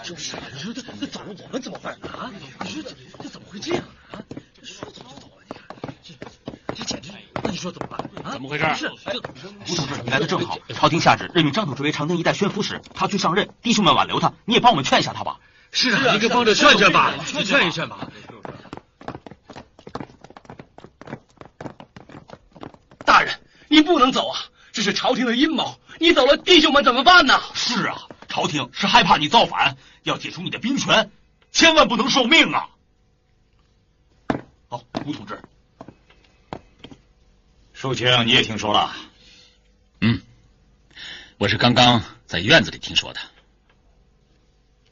就是啊，你说这走了我们怎么办啊？你说这怎么会这样啊？这说走就走啊！你看这简直，那你说怎么办啊？怎么回事？是吴同志，你来的正好。朝廷下旨任命张同志为长江一带宣抚使，他去上任，弟兄们挽留他，你也帮我们劝一下他吧。是啊，你给帮着劝劝吧，你劝一劝吧。大人，你不能走啊！这是朝廷的阴谋，你走了，弟兄们怎么办呢？是啊，朝廷是害怕你造反，要解除你的兵权，千万不能受命啊！好，吴同志，寿卿，你也听说了？我是刚刚在院子里听说的。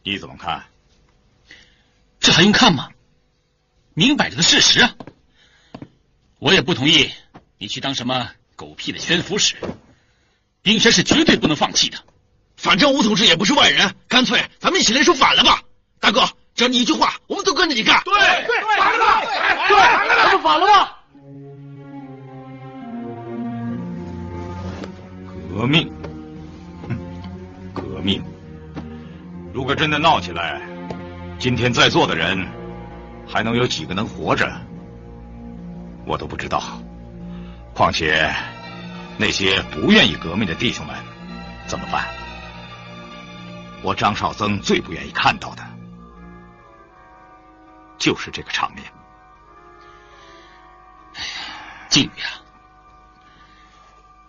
你怎么看？这还用看吗？明摆着的事实啊！我也不同意你去当什么狗屁的宣抚使，兵权是绝对不能放弃的。反正吴同志也不是外人，干脆咱们一起联手反了吧！大哥，只要你一句话，我们都跟着你干。对，反了吧！对，咱们反了吧！革命，革命！如果真的闹起来，今天在座的人还能有几个能活着？我都不知道。况且那些不愿意革命的弟兄们怎么办？我张绍曾最不愿意看到的就是这个场面。靖宇啊，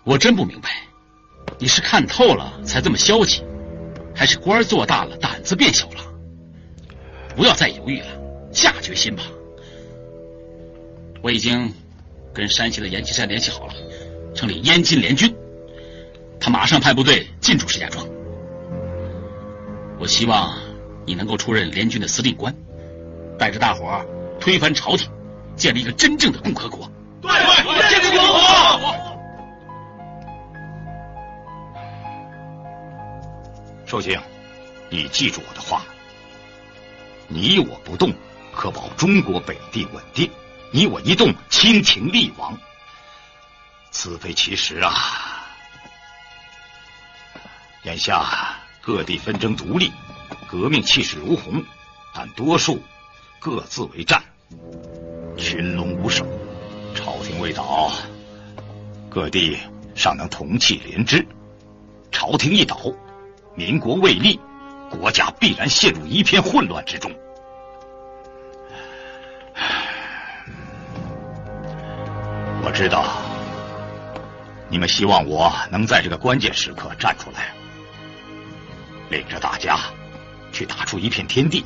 我真不明白，你是看透了才这么消极，还是官做大了胆子变小了？不要再犹豫了，下决心吧。我已经跟山西的阎锡山联系好了，成立燕金联军，他马上派部队进驻石家庄。我希望你能够出任联军的司令官，带着大伙儿推翻朝廷，建立一个真正的共和国。对，建立共和国。寿卿，你记住我的话，你我不动，可保中国北地稳定；你我一动，清廷力亡。此非其时啊！眼下各地纷争独立，革命气势如虹，但多数各自为战，群龙无首。朝廷未倒，各地尚能同气连枝；朝廷一倒，民国未立，国家必然陷入一片混乱之中。我知道你们希望我能在这个关键时刻站出来，领着大家去打出一片天地。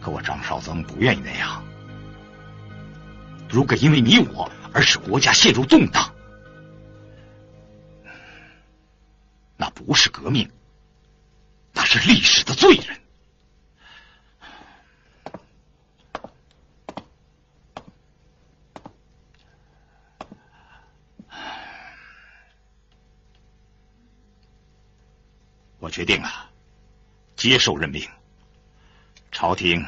可我张绍曾不愿意那样。如果因为你我而使国家陷入动荡，那不是革命，那是历史的罪人。我决定了，接受任命。朝廷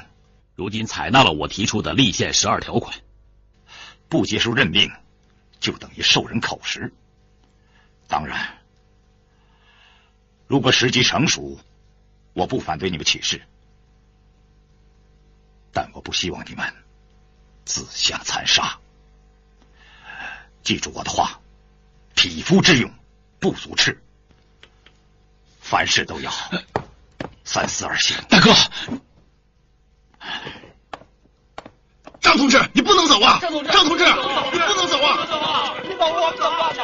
如今采纳了我提出的立宪12条款，不接受任命，就等于受人口实。当然，如果时机成熟，我不反对你们起事，但我不希望你们自相残杀。记住我的话，匹夫之勇不足赤，凡事都要三思而行。大哥，张同志，你不能走啊！张同志，你不能走啊！你把我怎么办呢？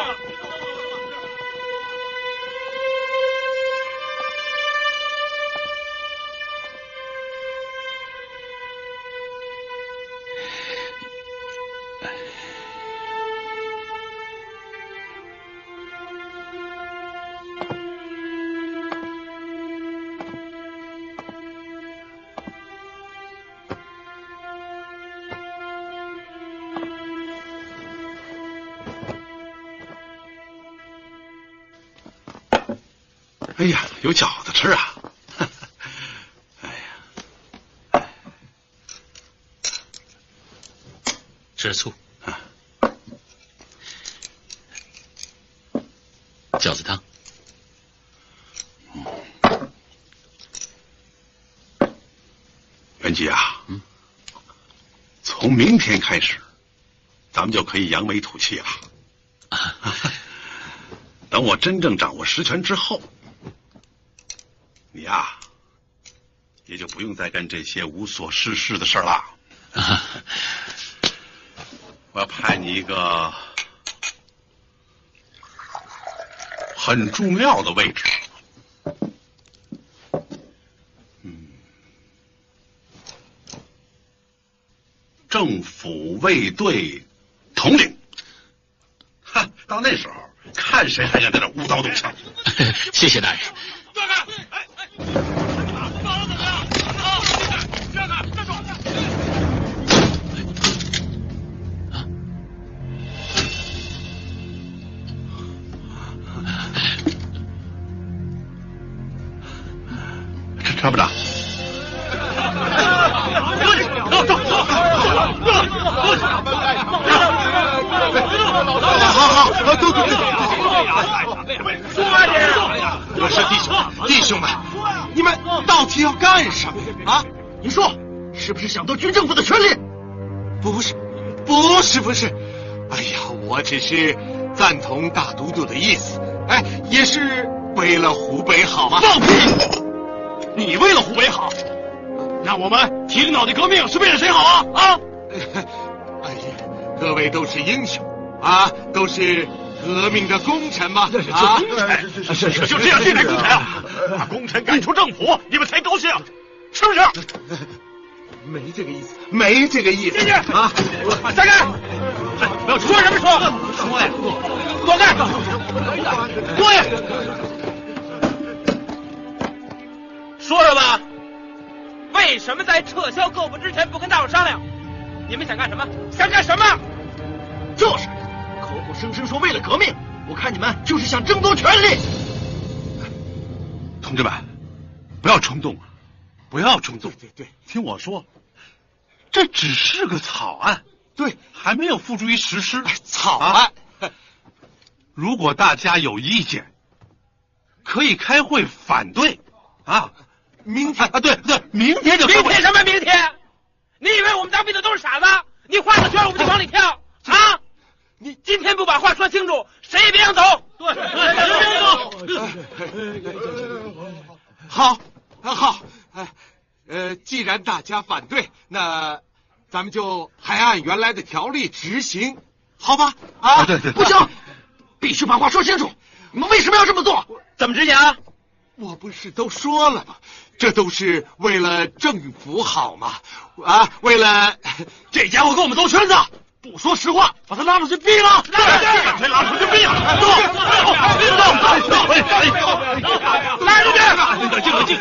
哎呀，有饺子吃啊！哎呀，吃醋。饺子汤。元吉啊，从明天开始，咱们就可以扬眉吐气了。等我真正掌握实权之后，你呀，也就不用再干这些无所事事的事了。我要派你一个很重要的位置。政府卫队统领，到那时候看谁还敢在这舞刀动枪。谢谢大人。站开！哎，报了怎么样？啊，站开！站住！参谋长。好，都说呀！我说弟兄们，你们到底要干什么啊？你说是不是想夺军政府的权利？不是，哎呀，我只是赞同大都督的意思，哎，也是为了湖北好嘛。放屁！你为了湖北好，那我们提着脑袋革命是为了谁好啊？啊！哎呀，各位都是英雄啊，都是革命的功臣嘛。功臣是就这样对待功臣啊？把功臣赶出政府，你们才高兴，是不是？没这个意思，没这个意思。进去啊！站开！说什么说？说呀！躲开！坐下！说说吧，为什么在撤销购部之前不跟大伙商量？你们想干什么？想干什么？就是口口声声说为了革命，我看你们就是想争夺权力。同志们，不要冲动啊！不要冲动。对，听我说，这只是个草案，对，还没有付诸于实施。草案，如果大家有意见，可以开会反对啊。明天对，明天就开会。明天什么明天？你以为我们当兵的都是傻子？你画个圈我们就往里跳啊！你今天不把话说清楚，谁也别想走。对，好，既然大家反对，那咱们就还按原来的条例执行，好吧？啊，对，不行，必须把话说清楚。你们为什么要这么做？怎么执行啊？我不是都说了吗？这都是为了政府好嘛！啊，为了这家伙给我们兜圈子，不说实话，把他拉出去毙了！干脆拉出去毙了！拉出去！冷静，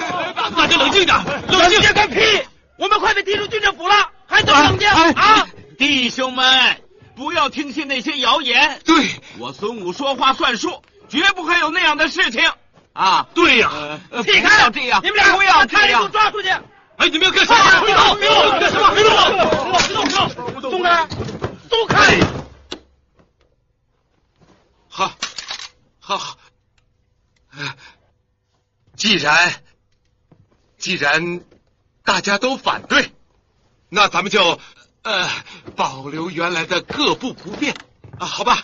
大家冷静点，冷静个屁！我们快被踢出军政府了，还怎么冷静啊？弟兄们，不要听信那些谣言。对，我孙武说话算数，绝不会有那样的事情。啊，对呀，避开！这样，你们俩不要这样，把他给我抓出去！哎，你们要干什么？别动！松开！松开！好，既然大家都反对，那咱们就保留原来的各部不变啊，好吧？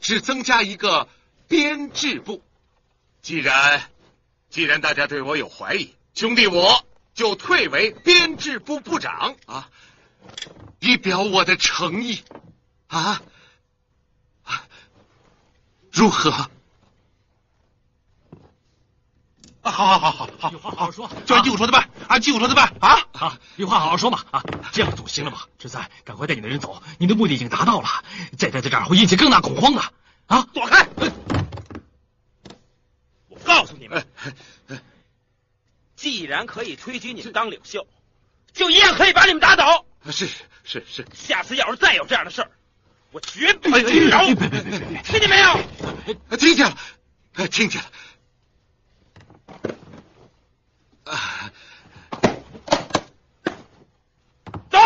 只增加一个编制部。既然大家对我有怀疑，兄弟我就退为编制部部长啊，以表我的诚意啊，如何？好，有话好好说，就按计我说的办，啊！有话好好说嘛啊！这样总行了嘛？志在，赶快带你的人走，你的目的已经达到了，再待在这儿会引起更大恐慌的啊！躲开！我告诉你们，既然可以推举你们当领袖，就一样可以把你们打倒。是。下次要是再有这样的事儿，我绝不轻饶。别！听见没有？听见了。走！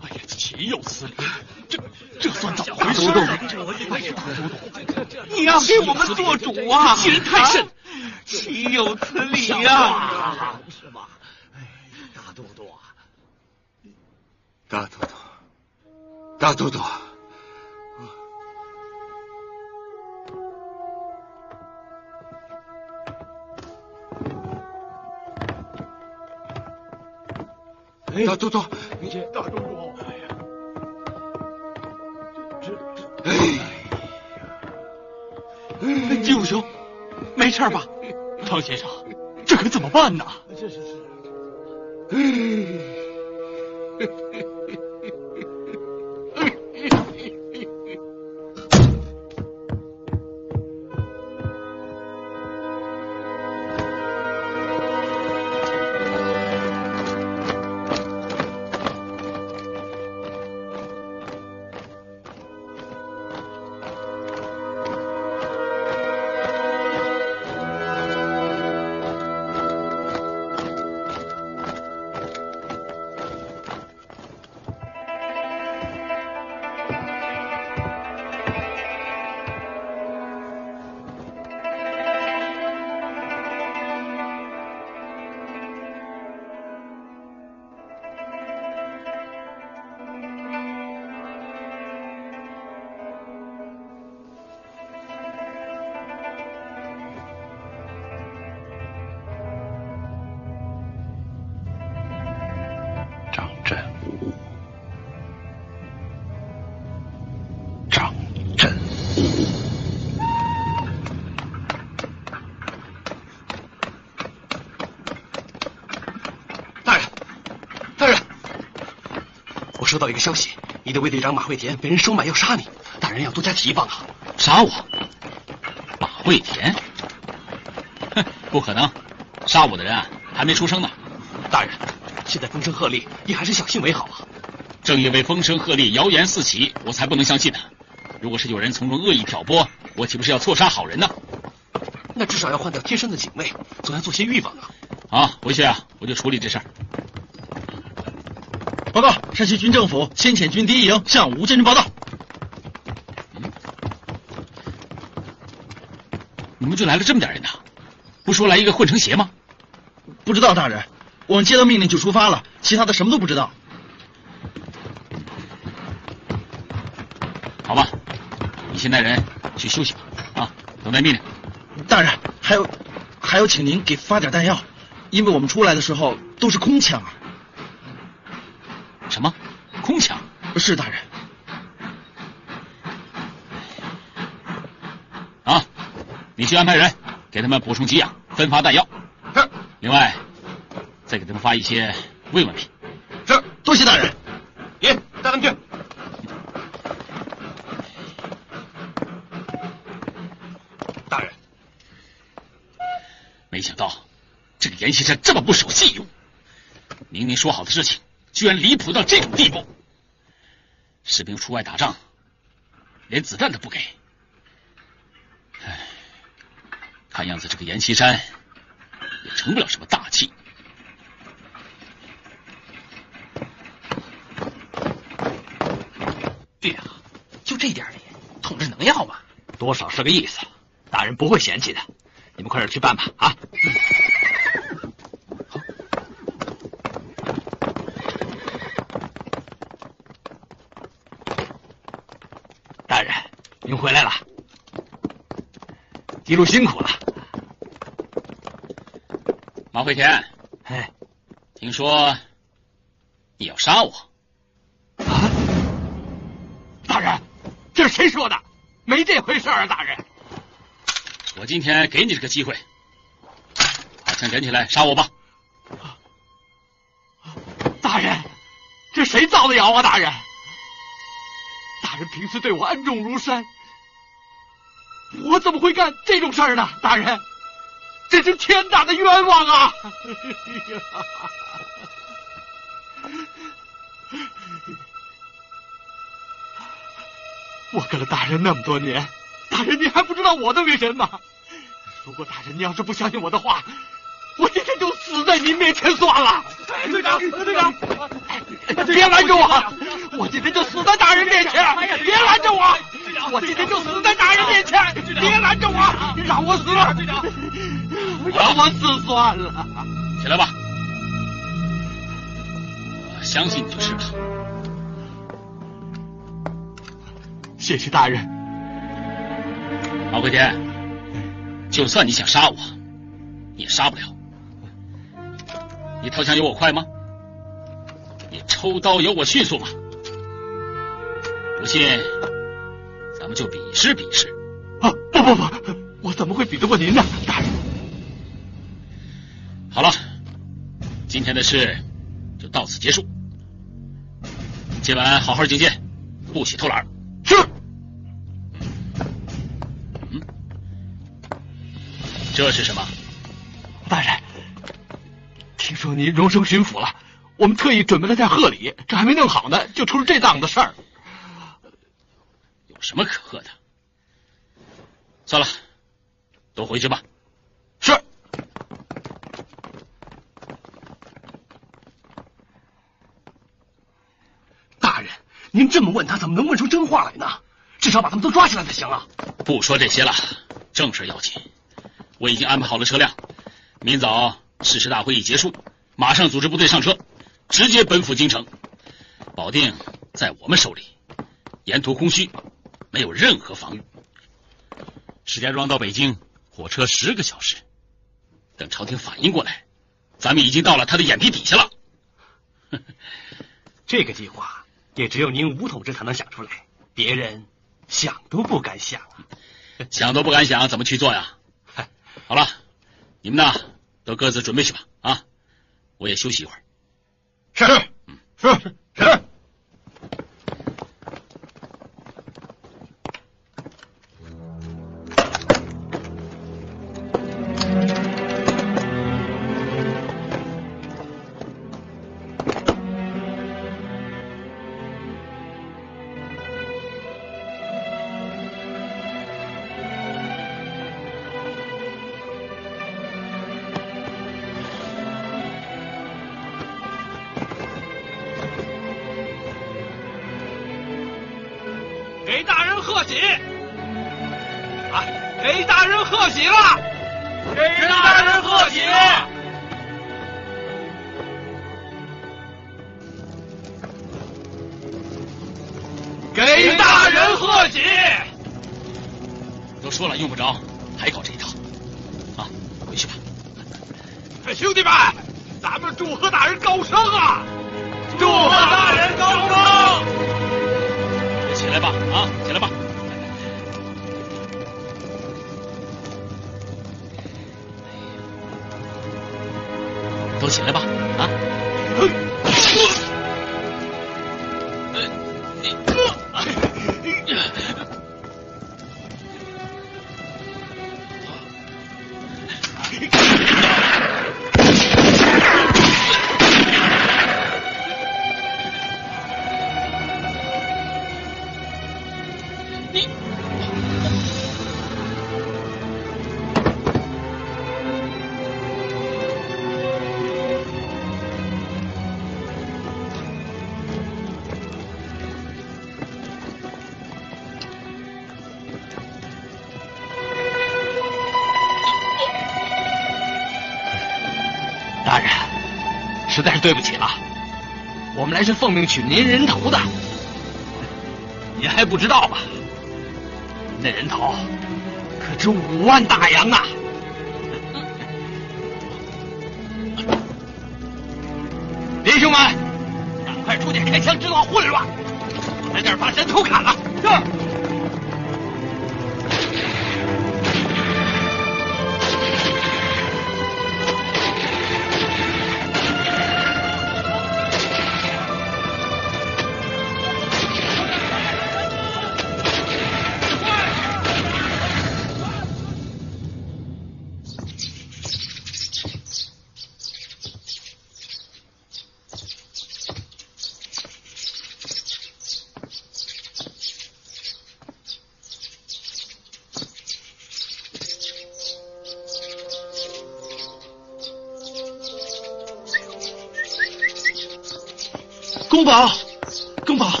哎呀，岂有此理！这算怎么回事？你要给我们做主啊！欺人太甚！岂有此理呀、呀！是吧？哎，大都督啊，大都督，大都督。大都督，你大都督，哎呀，金武兄，没事吧？唐先生，这可怎么办呢？收到一个消息，你的卫队长马惠田被人收买要杀你，大人要多加提防啊！杀我？马惠田？哼，不可能，杀我的人还没出生呢。大人，现在风声鹤唳，你还是小心为好啊！正因为风声鹤唳，谣言四起，我才不能相信呢。如果是有人从中恶意挑拨，我岂不是要错杀好人呢？那至少要换掉贴身的警卫，总要做些预防啊！好，回去我就处理这事儿。报告，山西军政府先遣军第一营向吴将军报道。你们就来了这么点人呐？不说来一个混成邪吗？不知道大人，我们接到命令就出发了，其他的什么都不知道。好吧，你先带人去休息吧，等待命令。大人，还有，请您给发点弹药，因为我们出来的时候都是空枪啊。什么？空枪？是大人。你去安排人给他们补充给养，分发弹药。是。另外，再给他们发一些慰问品。是，多谢大人。带他们去。大人，没想到这个阎锡山这么不守信用，明明说好的事情，居然离谱到这种地步。士兵出外打仗，连子弹都不给。唉，看样子这个阎锡山也成不了什么大器。对呀，就这点脸，统治能要吗？多少是个意思，大人不会嫌弃的。你们快点去办吧，啊！好。大人，您回来了，一路辛苦了。马惠田，听说你要杀我？大人，这是谁说的？没这回事啊，大人。我今天给你这个机会，把枪捡起来杀我吧。大人，这谁造的谣啊？大人，大人平时对我恩重如山，我怎么会干这种事儿呢？大人，这是天大的冤枉啊！我跟了大人那么多年，大人你还不知道我的为人吗？如果大人你要是不相信我的话，我今天就死在您面前算了。队长，别拦着我！我今天就死在大人面前！别拦着我！我今天就死在大人面前！别拦着我！让我死了！让我死算了。起来吧，我相信你就是了。谢谢大人。马奎天，就算你想杀我，你也杀不了。你投降有我快吗？你抽刀有我迅速吗？不信，咱们就比试比试。啊，不，我怎么会比得过您呢，大人？好了，今天的事就到此结束。今晚好好警戒，不许偷懒。是。这是什么？大人，听说您荣升巡抚了，我们特意准备了点贺礼，这还没弄好呢，就出了这档子事儿。有什么可贺的？算了，都回去吧。是。大人，您这么问他，怎么能问出真话来呢？至少把他们都抓起来才行啊！不说这些了，正事要紧。我已经安排好了车辆，明早誓师大会一结束，马上组织部队上车，直接奔赴京城，保定在我们手里，沿途空虚，没有任何防御。石家庄到北京火车10个小时，等朝廷反应过来，咱们已经到了他的眼皮底下了。这个计划也只有您吴统治才能想出来，别人想都不敢想啊！想都不敢想，怎么去做呀？好了，你们呢，都各自准备去吧。啊，我也休息一会儿。是，是。给大人贺喜！啊，给大人贺喜了！给大人贺喜！给大人贺喜！都说了用不着，还搞这一套。啊，回去吧。兄弟们，咱们祝贺大人高升啊！祝贺大人高升！起来吧，啊，起来吧！都起来吧，啊！大人，实在是对不起了，我们来是奉命取您人头的。您还不知道吧？那人头可值5万大洋啊！弟兄们，赶快出去开枪制造混乱，在这儿把人头砍了。是。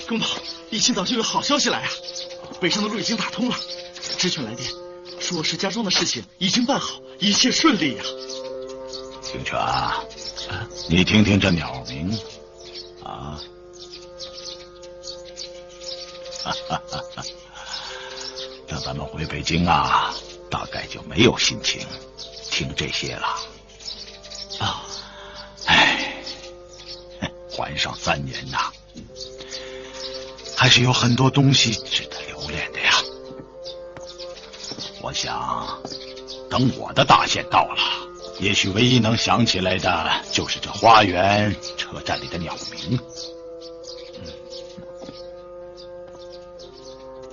公宝，一清早就有好消息来啊！北上的路已经打通了，知权来电，说石家庄的事情已经办好，一切顺利呀。清泉啊，你听听这鸟鸣啊，等咱们回北京啊，大概就没有心情听这些了。啊，哎，还上3年呐，还是有很多东西值得留恋的呀。我想，等我的大限到了，也许唯一能想起来的就是这花园车站里的鸟鸣。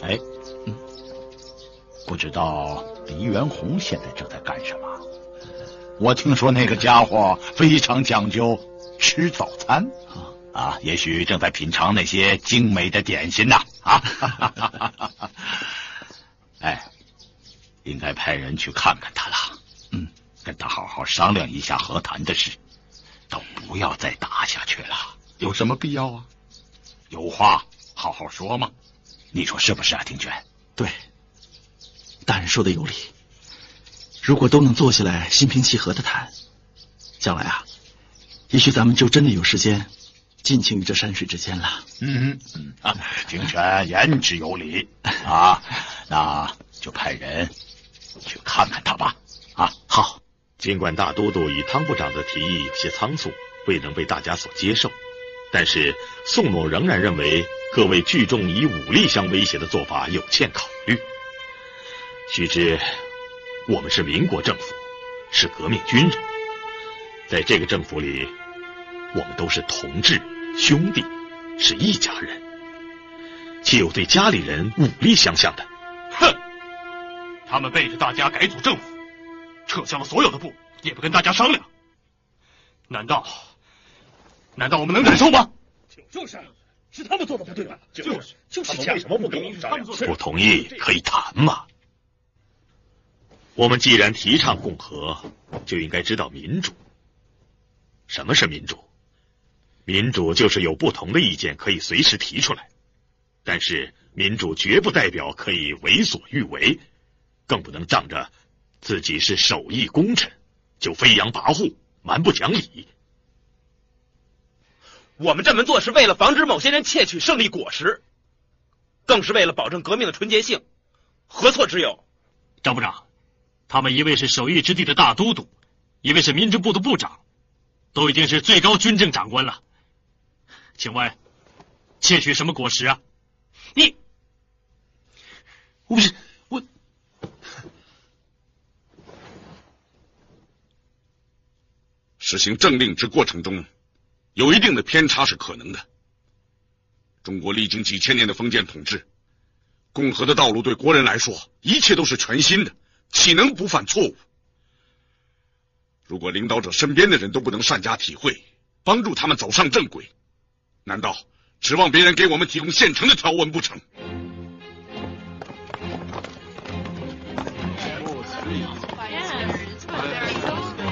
哎，不知道黎元洪现在正在干什么？我听说那个家伙非常讲究吃早餐啊，也许正在品尝那些精美的点心呐。哎，应该派人去看看他了。跟他好好商量一下和谈的事，都不要再打下去了。有什么必要啊？有话好好说嘛。你说是不是啊，庭娟？对，大人说的有理。如果都能坐下来心平气和的谈，将来啊，也许咱们就真的有时间尽情于这山水之间了。庭娟言之有理啊，那就派人去看看他吧。好。尽管大都督与汤部长的提议有些仓促，未能被大家所接受，但是宋某仍然认为各位聚众以武力相威胁的做法有欠考虑。须知我们是民国政府，是革命军人，在这个政府里，我们都是同志兄弟，是一家人，岂有对家里人武力相向的？哼！他们背着大家改组政府，撤销了所有的部，也不跟大家商量，难道我们能忍受吗？是他们做的不对吧？就是他们为什么不跟我们商量？不同意可以谈嘛。我们既然提倡共和，就应该知道民主。什么是民主？民主就是有不同的意见可以随时提出来，但是民主绝不代表可以为所欲为，更不能仗着自己是手艺功臣就飞扬跋扈、蛮不讲理。我们这么做是为了防止某些人窃取胜利果实，更是为了保证革命的纯洁性，何错之有？张部长，他们一位是首义之地的大都督，一位是民政部的部长，都已经是最高军政长官了，请问窃取什么果实啊？我实行政令之过程中，有一定的偏差是可能的。中国历经几千年的封建统治，共和的道路对国人来说，一切都是全新的，岂能不犯错误？如果领导者身边的人都不能善加体会，帮助他们走上正轨，难道指望别人给我们提供现成的条文不成？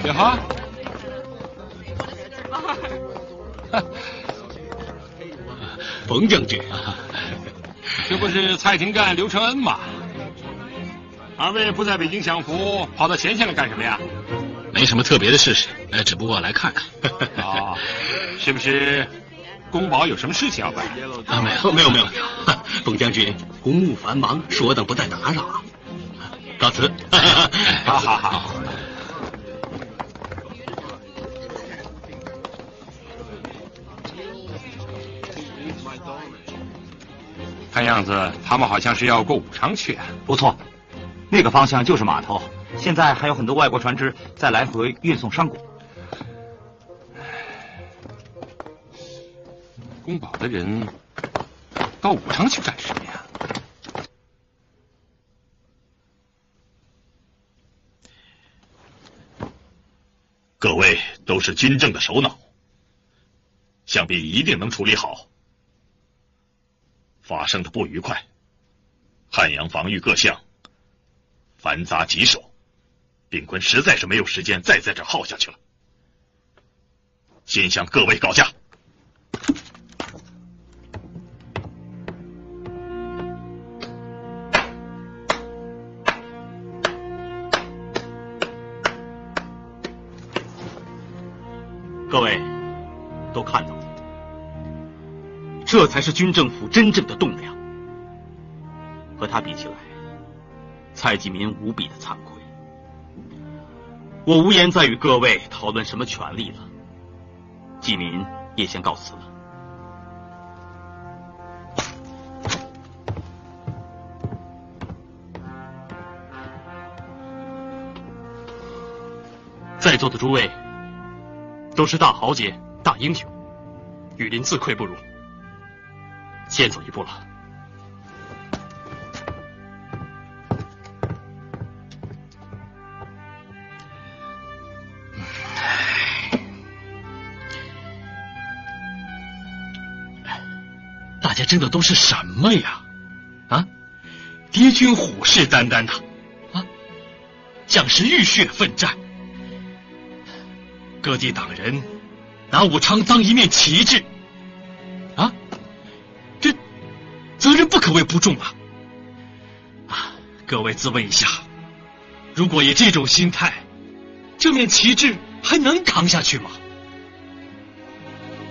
雪花，冯将军，这不是蔡廷干、刘承恩吗？二位不在北京享福，跑到前线来干什么呀？没什么特别的事，只不过来看看。哦，是不是宫保有什么事情要办？没有，冯将军公务繁忙，说等不再打扰啊。告辞。好。看样子他们好像是要过武昌去啊。不错，那个方向就是码头，现在还有很多外国船只在来回运送商果。宫保的人到武昌去干什么呀？各位都是军政的首脑，想必一定能处理好发生的不愉快。汉阳防御各项繁杂棘手，秉坤实在是没有时间再在这耗下去了。先向各位告假。各位都看到了，这才是军政府真正的栋梁。和他比起来，蔡继民无比的惭愧。我无颜再与各位讨论什么权利了。继民也先告辞了。在座的诸位都是大豪杰、大英雄，羽林自愧不如，先走一步了。大家争的都是什么呀？啊，敌军虎视眈眈的，啊，将士浴血奋战。各地党人拿武昌当一面旗帜，啊，这责任不可谓不重啊！啊，各位自问一下，如果以这种心态，这面旗帜还能扛下去吗？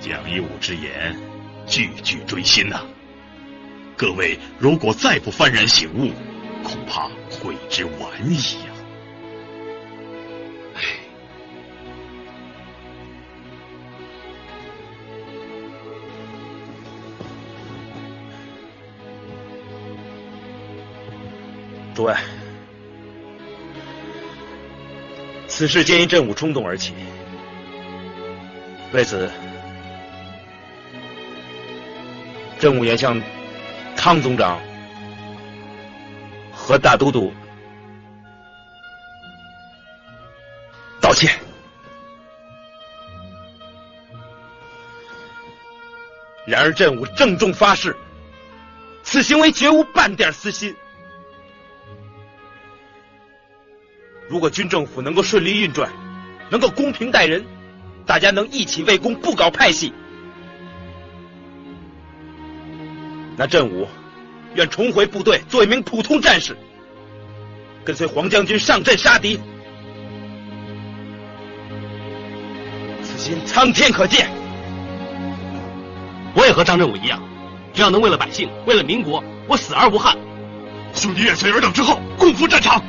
蒋一武之言，句句锥心呐。各位如果再不幡然醒悟，恐怕悔之晚矣呀。诸位，此事皆因朕武冲动而起，为此，朕武愿向汤总长和大都督道歉。然而朕武郑重发誓，此行为绝无半点私心。如果军政府能够顺利运转，能够公平待人，大家能一起为公，不搞派系，那朕武愿重回部队，做一名普通战士，跟随黄将军上阵杀敌。此心苍天可见。我也和张振武一样，只要能为了百姓，为了民国，我死而无憾。兄弟愿随尔等之后，共赴战场。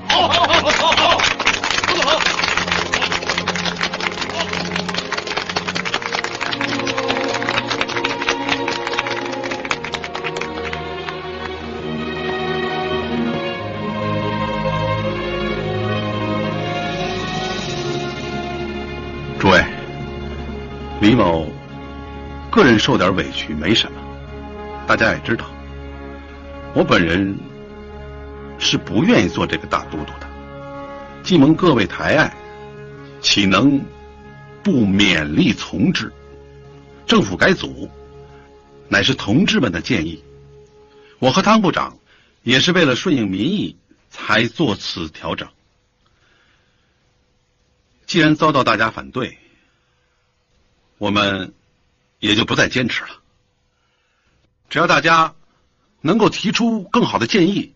好好好好好好，说得好。诸位，李某个人受点委屈没什么，大家也知道，我本人是不愿意做这个大都督的，既蒙各位抬爱，岂能不勉力从之？政府改组，乃是同志们的建议，我和汤部长也是为了顺应民意才做此调整。既然遭到大家反对，我们也就不再坚持了。只要大家能够提出更好的建议，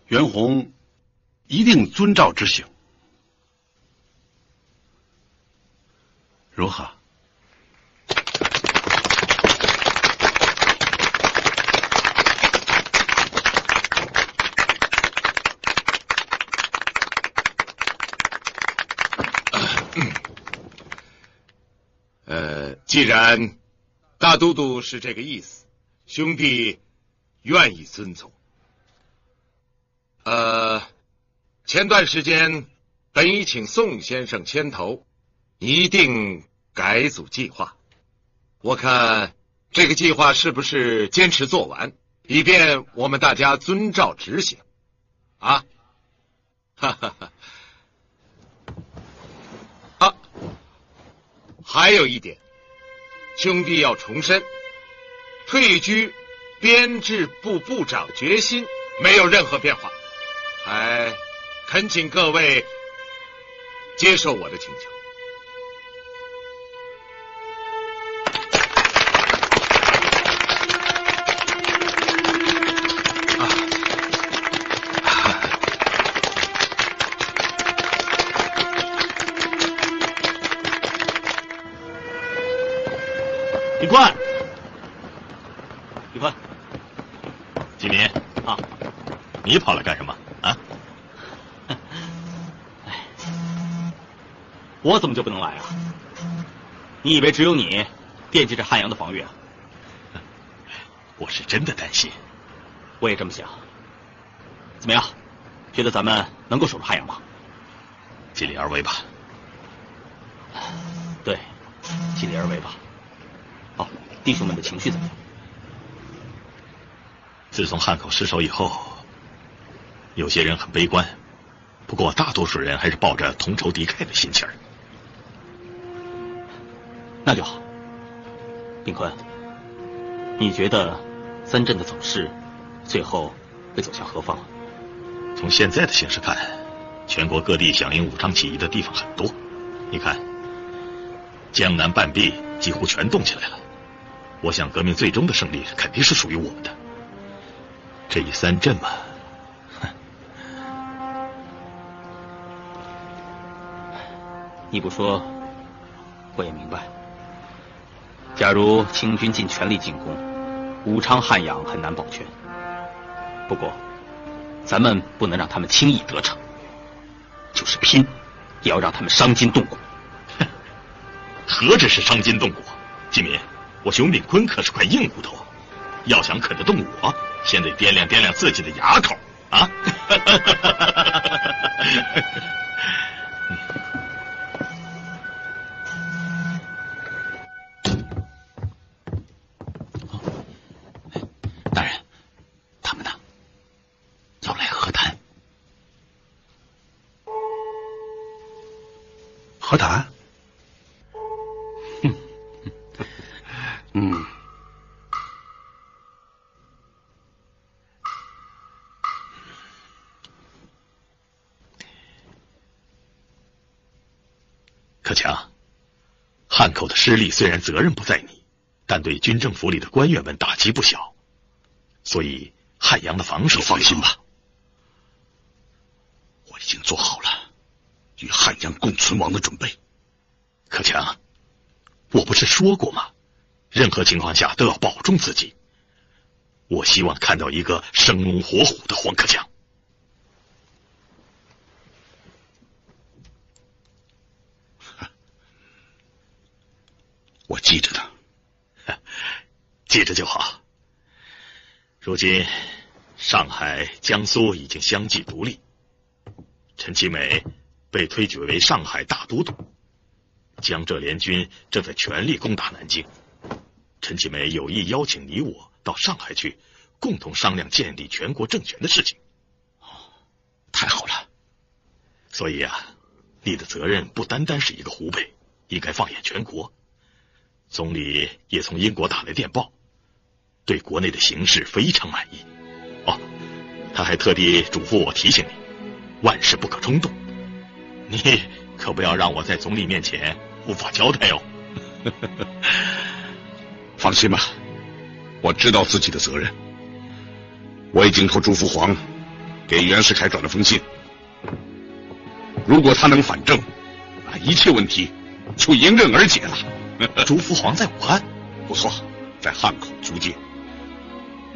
袁弘一定遵照执行，如何？既然大都督是这个意思，兄弟愿意遵从。前段时间本已请宋先生牵头，拟定改组计划。我看这个计划是不是坚持做完，以便我们大家遵照执行？啊，哈哈哈。啊，还有一点，兄弟要重申，退居编制部部长决心没有任何变化，还恳请各位接受我的请求。李宽，李宽，金民啊，你跑来干什么啊？我怎么就不能来啊？你以为只有你惦记着汉阳的防御啊？我是真的担心。我也这么想。怎么样？觉得咱们能够守住汉阳吗？尽力而为吧。对，尽力而为吧。哦，弟兄们的情绪怎么样？自从汉口失守以后，有些人很悲观，不过大多数人还是抱着同仇敌忾的心情儿。那就好。丁坤，你觉得三镇的走势最后会走向何方？从现在的形势看，全国各地响应武昌起义的地方很多。你看，江南半壁几乎全动起来了。我想革命最终的胜利肯定是属于我们的。这一三镇嘛，你不说，我也明白。假如清军尽全力进攻，武昌、汉阳很难保全。不过，咱们不能让他们轻易得逞，就是拼，也要让他们伤筋动骨。何止是伤筋动骨，金民，我兄炳坤可是块硬骨头，要想啃得动我，先得掂量掂量自己的牙口啊！大人，他们呢？要来和谈。和谈？可强，汉口的失利虽然责任不在你，但对军政府里的官员们打击不小，所以汉阳的防守，你放心吧，我已经做好了与汉阳共存亡的准备。可强，我不是说过吗？任何情况下都要保重自己。我希望看到一个生龙活虎的黄克强。我记着呢，记着就好。如今上海、江苏已经相继独立，陈其美被推举为上海大都督，江浙联军正在全力攻打南京。陈其美有意邀请你我到上海去，共同商量建立全国政权的事情。太好了。所以啊，你的责任不单单是一个湖北，应该放眼全国。总理也从英国打来电报，对国内的形势非常满意。哦，他还特地嘱咐我提醒你，万事不可冲动。你可不要让我在总理面前无法交代哦。放心吧，我知道自己的责任。我已经托朱福煌给袁世凯转了封信，如果他能反正，那一切问题就迎刃而解了。朱福煌在武汉？不错，在汉口租界。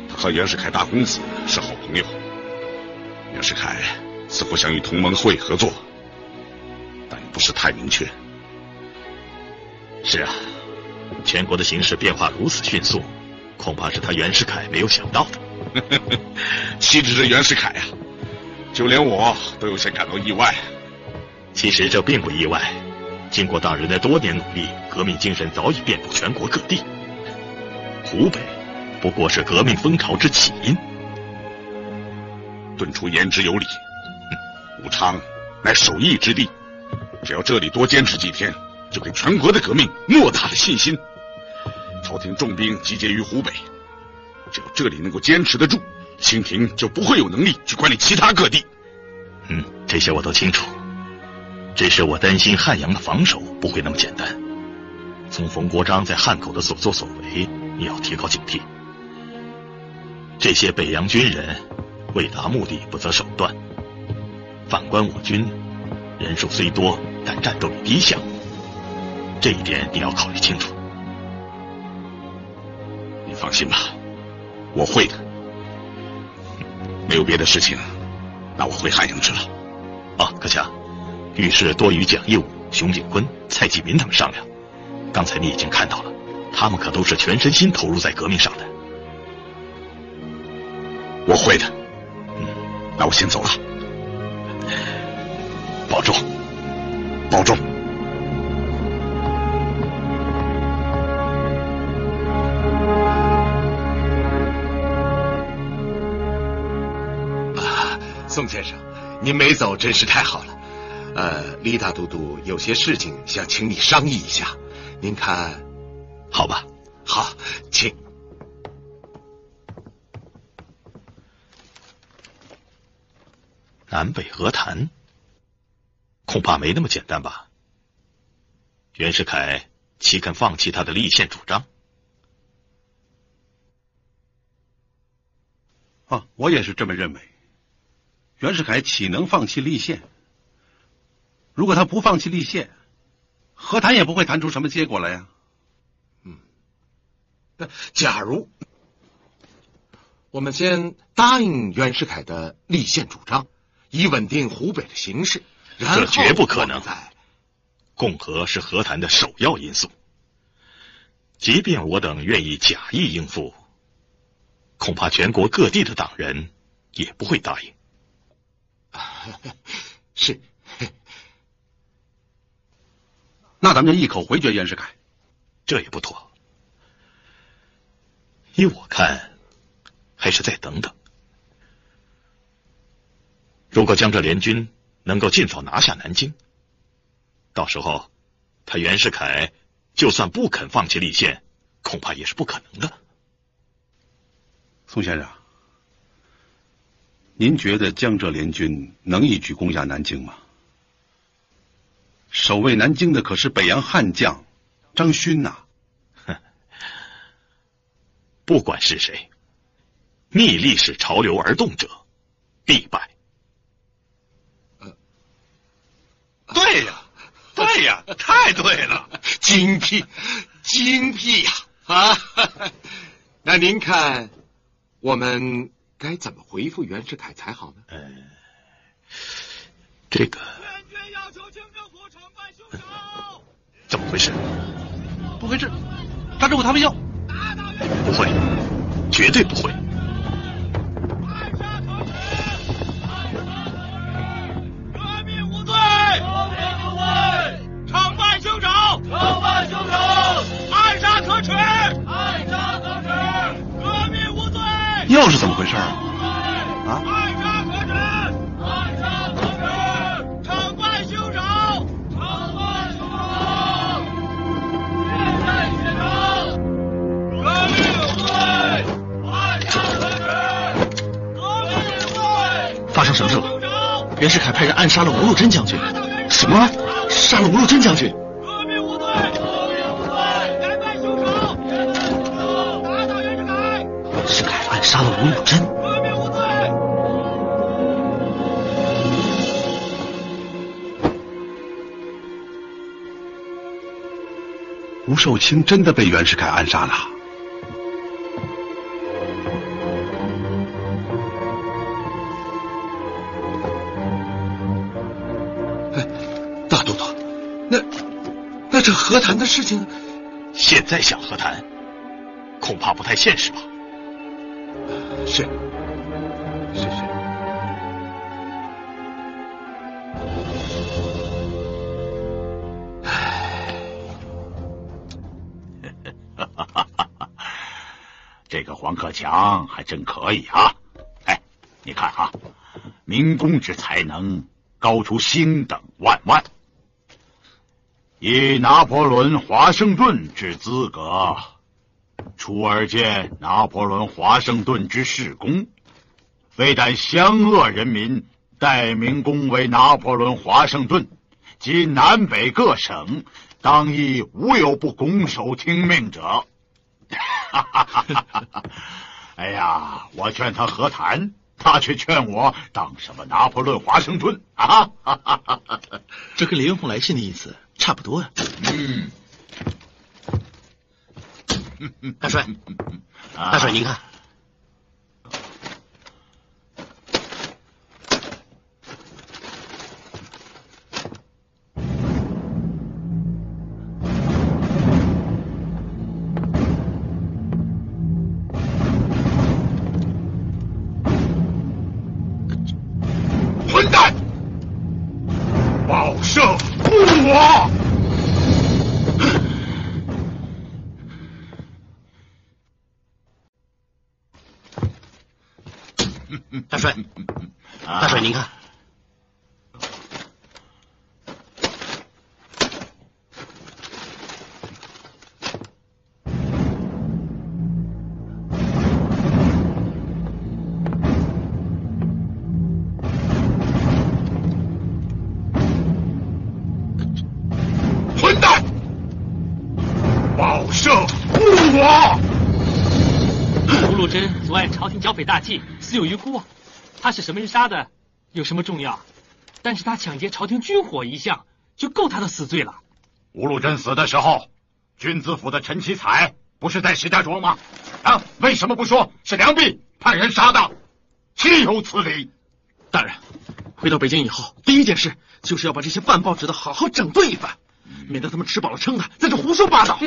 他和袁世凯大公子是好朋友，袁世凯似乎想与同盟会合作，但不是太明确。是啊，全国的形势变化如此迅速，恐怕是他袁世凯没有想到的。岂止是袁世凯啊，就连我都有些感到意外。其实这并不意外，经过党人的多年努力，革命精神早已遍布全国各地。湖北不过是革命风潮之起因。顿出言之有理，武昌乃首义之地，只要这里多坚持几天，就给全国的革命莫大的信心。朝廷重兵集结于湖北，只要这里能够坚持得住，清廷就不会有能力去管理其他各地。这些我都清楚，只是我担心汉阳的防守不会那么简单。从冯国璋在汉口的所作所为，你要提高警惕。这些北洋军人为达目的不择手段，反观我军人数虽多，但战斗力低下，这一点你要考虑清楚。放心吧，我会的。没有别的事情，那我回汉阳去了。啊，阁下，御史多与蒋义武、熊景坤、蔡继民他们商量，刚才你已经看到了，他们可都是全身心投入在革命上的。我会的。那我先走了。保重，保重。宋先生，您没走真是太好了。李大都督有些事情想请你商议一下，您看，好吧？好，请。南北和谈，恐怕没那么简单吧？袁世凯岂肯放弃他的立宪主张？我也是这么认为。袁世凯岂能放弃立宪？如果他不放弃立宪，和谈也不会谈出什么结果来呀。假如我们先答应袁世凯的立宪主张，以稳定湖北的形势，然后这绝不可能。共和是和谈的首要因素，即便我等愿意假意应付，恐怕全国各地的党人也不会答应。是，那咱们就一口回绝袁世凯，这也不妥。依我看，还是再等等。如果江浙联军能够尽早拿下南京，到时候他袁世凯就算不肯放弃立宪，恐怕也是不可能的。宋先生，您觉得江浙联军能一举攻下南京吗？守卫南京的可是北洋悍将张勋呐。不管是谁，逆历史潮流而动者，必败。对呀，对呀，太对了，精辟，精辟呀！那您看，我们该怎么回复袁世凯才好呢？这个怎么回事？不会是张志武他们要？不会，绝对不会。革命无罪，惩办兄长，暗杀可耻，革命无罪。又是怎么回事啊？暗杀可耻，惩办兄长，现在学长，革命无罪，暗杀可耻，革命无罪。发生什么事了？袁世凯派人暗杀了吴禄贞将军。什么？杀了吴禄贞将军？革命无罪，严办凶手，打倒袁世凯。袁世凯暗杀了吴禄贞。革命无罪。吴寿清真的被袁世凯暗杀了？大都督，那这和谈的事情，现在想和谈，恐怕不太现实吧？是。这个黄克强还真可以啊！哎，你看哈，明公之才能高出星等万万。以拿破仑、华盛顿之资格，初而见拿破仑、华盛顿之事功，非但湘鄂人民待明公为拿破仑、华盛顿，及南北各省，当亦无有不拱手听命者。哎呀，我劝他和谈，他却劝我当什么拿破仑、华盛顿啊！这跟李元凤来信的意思差不多呀。大帅，大帅您看。混蛋！报社误我！大帅，大帅您看。混蛋！报社误我！吴禄贞昨晚朝廷剿匪大计，死有余辜啊！他是什么人杀的，有什么重要？但是他抢劫朝廷军火一项，就够他的死罪了。吴禄贞死的时候，军资府的陈其才不是在石家庄吗？啊，为什么不说是梁弼派人杀的？岂有此理！大人，回到北京以后，第一件事就是要把这些办报纸的好好整顿一番，免得他们吃饱了撑的在这胡说八道。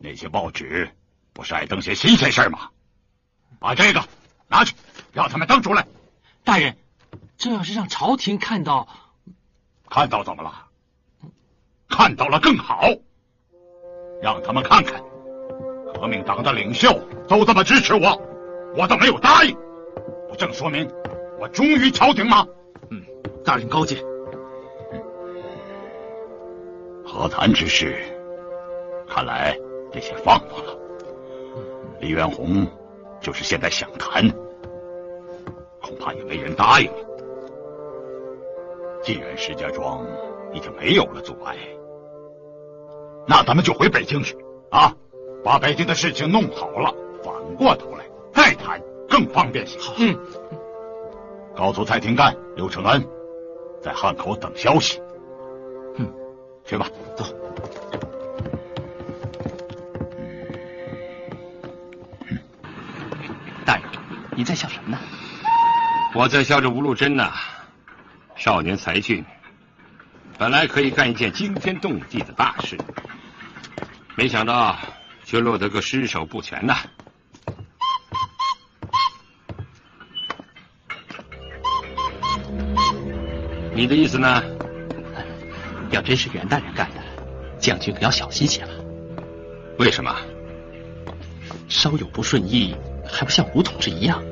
那些报纸不是爱登些新鲜事吗？把这个拿去，让他们登出来。大人，这要是让朝廷看到，看到怎么了？看到了更好，让他们看看，革命党的领袖都这么支持我，我都没有答应，不正说明我忠于朝廷吗？大人高见。和谈之事，看来这些放过了。李元洪就是现在想谈，恐怕也没人答应了。既然石家庄已经没有了阻碍，那咱们就回北京去啊，把北京的事情弄好了，反过头来再谈更方便些。告诉蔡廷干、刘承恩，在汉口等消息。去吧，走。大人，你在笑什么呢？我在笑着吴禄贞呐，少年才俊，本来可以干一件惊天动地的大事，没想到却落得个尸首不全呐。你的意思呢？要真是袁大人干的，将军可要小心些了。为什么？稍有不顺意，还不像吴同志一样？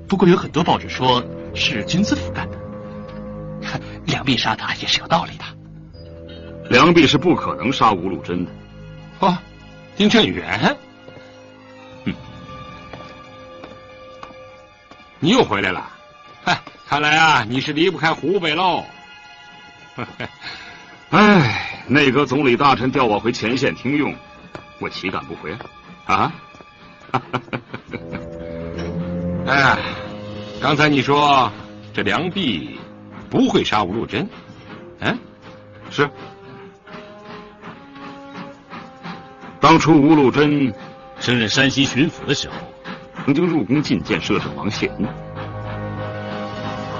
不过有很多报纸说是军资府干的，梁弼杀他也是有道理的。梁弼是不可能杀吴禄贞的。丁振元，你又回来了。看来啊，你是离不开湖北喽。内阁总理大臣调我回前线听用，我岂敢不回啊？刚才你说这梁弼不会杀吴禄贞，是。当初吴禄贞升任山西巡抚的时候，曾经入宫觐见摄政王谢恩，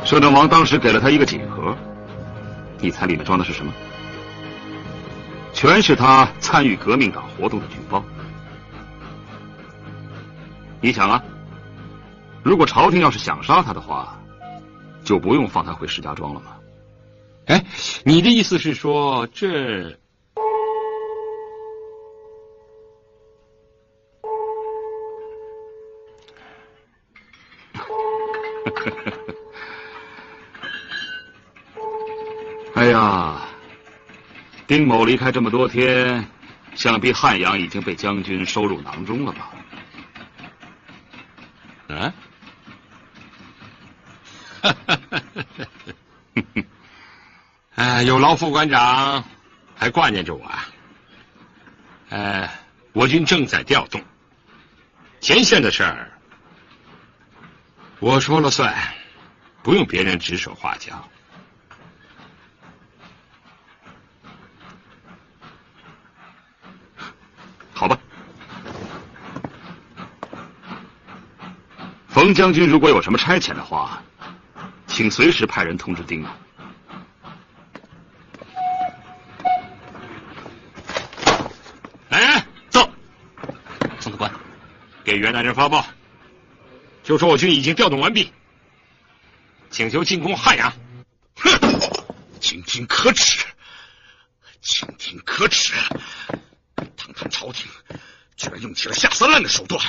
摄政王当时给了他一个锦盒，你猜里面装的是什么？全是他参与革命党活动的举报。你想啊，如果朝廷要是想杀他的话，就不用放他回石家庄了吗？你的意思是说这？哎呀，丁某离开这么多天，想必汉阳已经被将军收入囊中了吧？有劳副馆长还挂念着我啊。我军正在调动前线的事儿，我说了算，不用别人指手画脚。好吧。冯将军如果有什么差遣的话，请随时派人通知丁某。来，走。宋司官，给袁大人发报，就说我军已经调动完毕，请求进攻汉阳。哼，清军可耻，清军可耻！堂堂朝廷居然用起了下三滥的手段。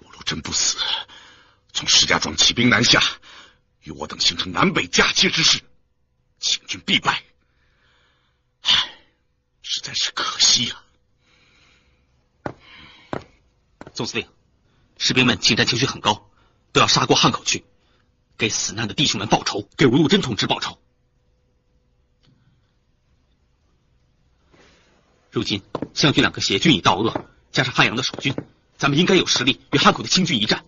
吴禄贞不死，从石家庄起兵南下，与我等形成南北夹击之势，清军必败。唉，实在是可惜啊！总司令，士兵们进战情绪很高，都要杀过汉口去，给死难的弟兄们报仇，给吴禄贞同志报仇。如今湘军2个协军已到鄂，加上汉阳的守军，咱们应该有实力与汉口的清军一战。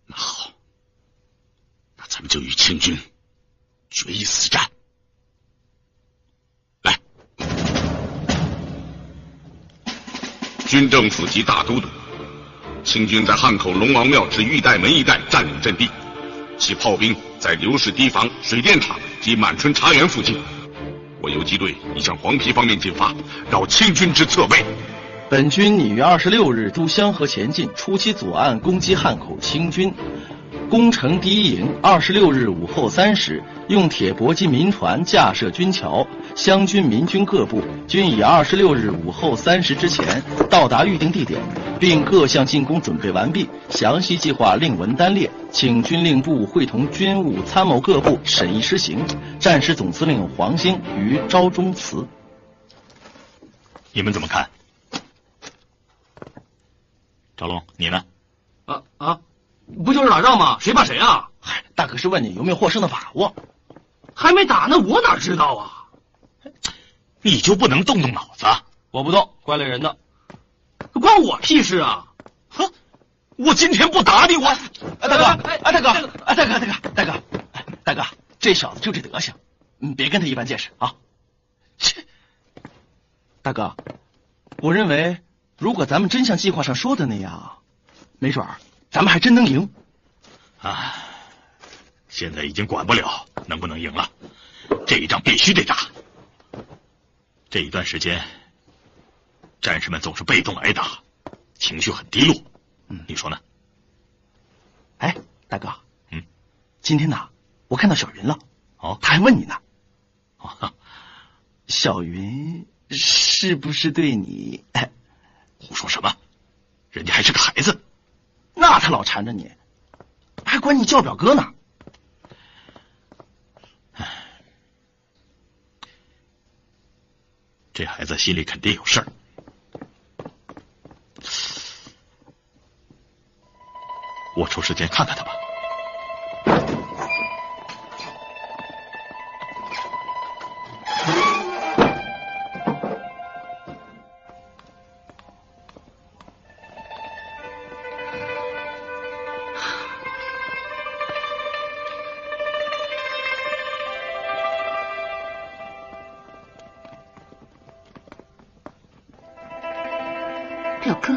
那好，那咱们就与清军决一死战。来，军政府及大都督，清军在汉口龙王庙至玉带门一带占领阵地，其炮兵在刘氏堤防、水电厂及满春茶园附近。我游击队已向黄陂方面进发，扰清军之侧背。本军拟于26日渡湘河前进，出其左岸攻击汉口清军。攻城第一营26日午后3时，用铁泊及民船架设军桥，湘军、民军各部均以26日午后3时之前到达预定地点，并各项进攻准备完毕，详细计划另文单列，请军令部会同军务参谋各部审议施行。战时总司令黄兴于昭中辞。你们怎么看？赵龙，你呢？不就是打仗吗？谁怕谁啊？嗨，大哥是问你有没有获胜的把握。还没打呢，我哪知道啊？你就不能动动脑子？我不动，怪累人的。关我屁事啊！哼，我今天不打你，我……大哥，这小子就这德行，别跟他一般见识啊！切，大哥，我认为如果咱们真像计划上说的那样，没准儿咱们还真能赢。啊，现在已经管不了能不能赢了，这一仗必须得打。这一段时间，战士们总是被动挨打，情绪很低落。你说呢？哎，大哥，今天呢，我看到小云了。哦，他还问你呢。小云是不是对你？胡说什么？人家还是个孩子。那他老缠着你，还管你叫表哥呢。这孩子心里肯定有事儿。我抽时间看看他吧。表哥，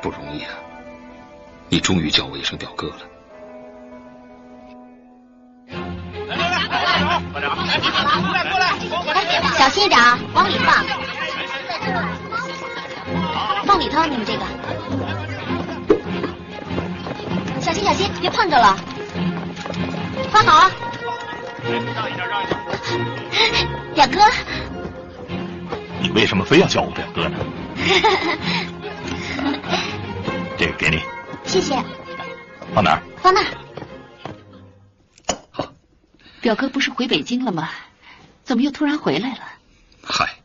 不容易啊！你终于叫我一声表哥了。小心一点啊，往里放，放里头，你们这个，小心小心，别碰着了，放好啊！让一点，让一点。表哥，你为什么非要叫我表哥呢？这个给你，谢谢。放哪儿？放那儿。表哥不是回北京了吗？怎么又突然回来了？嗨，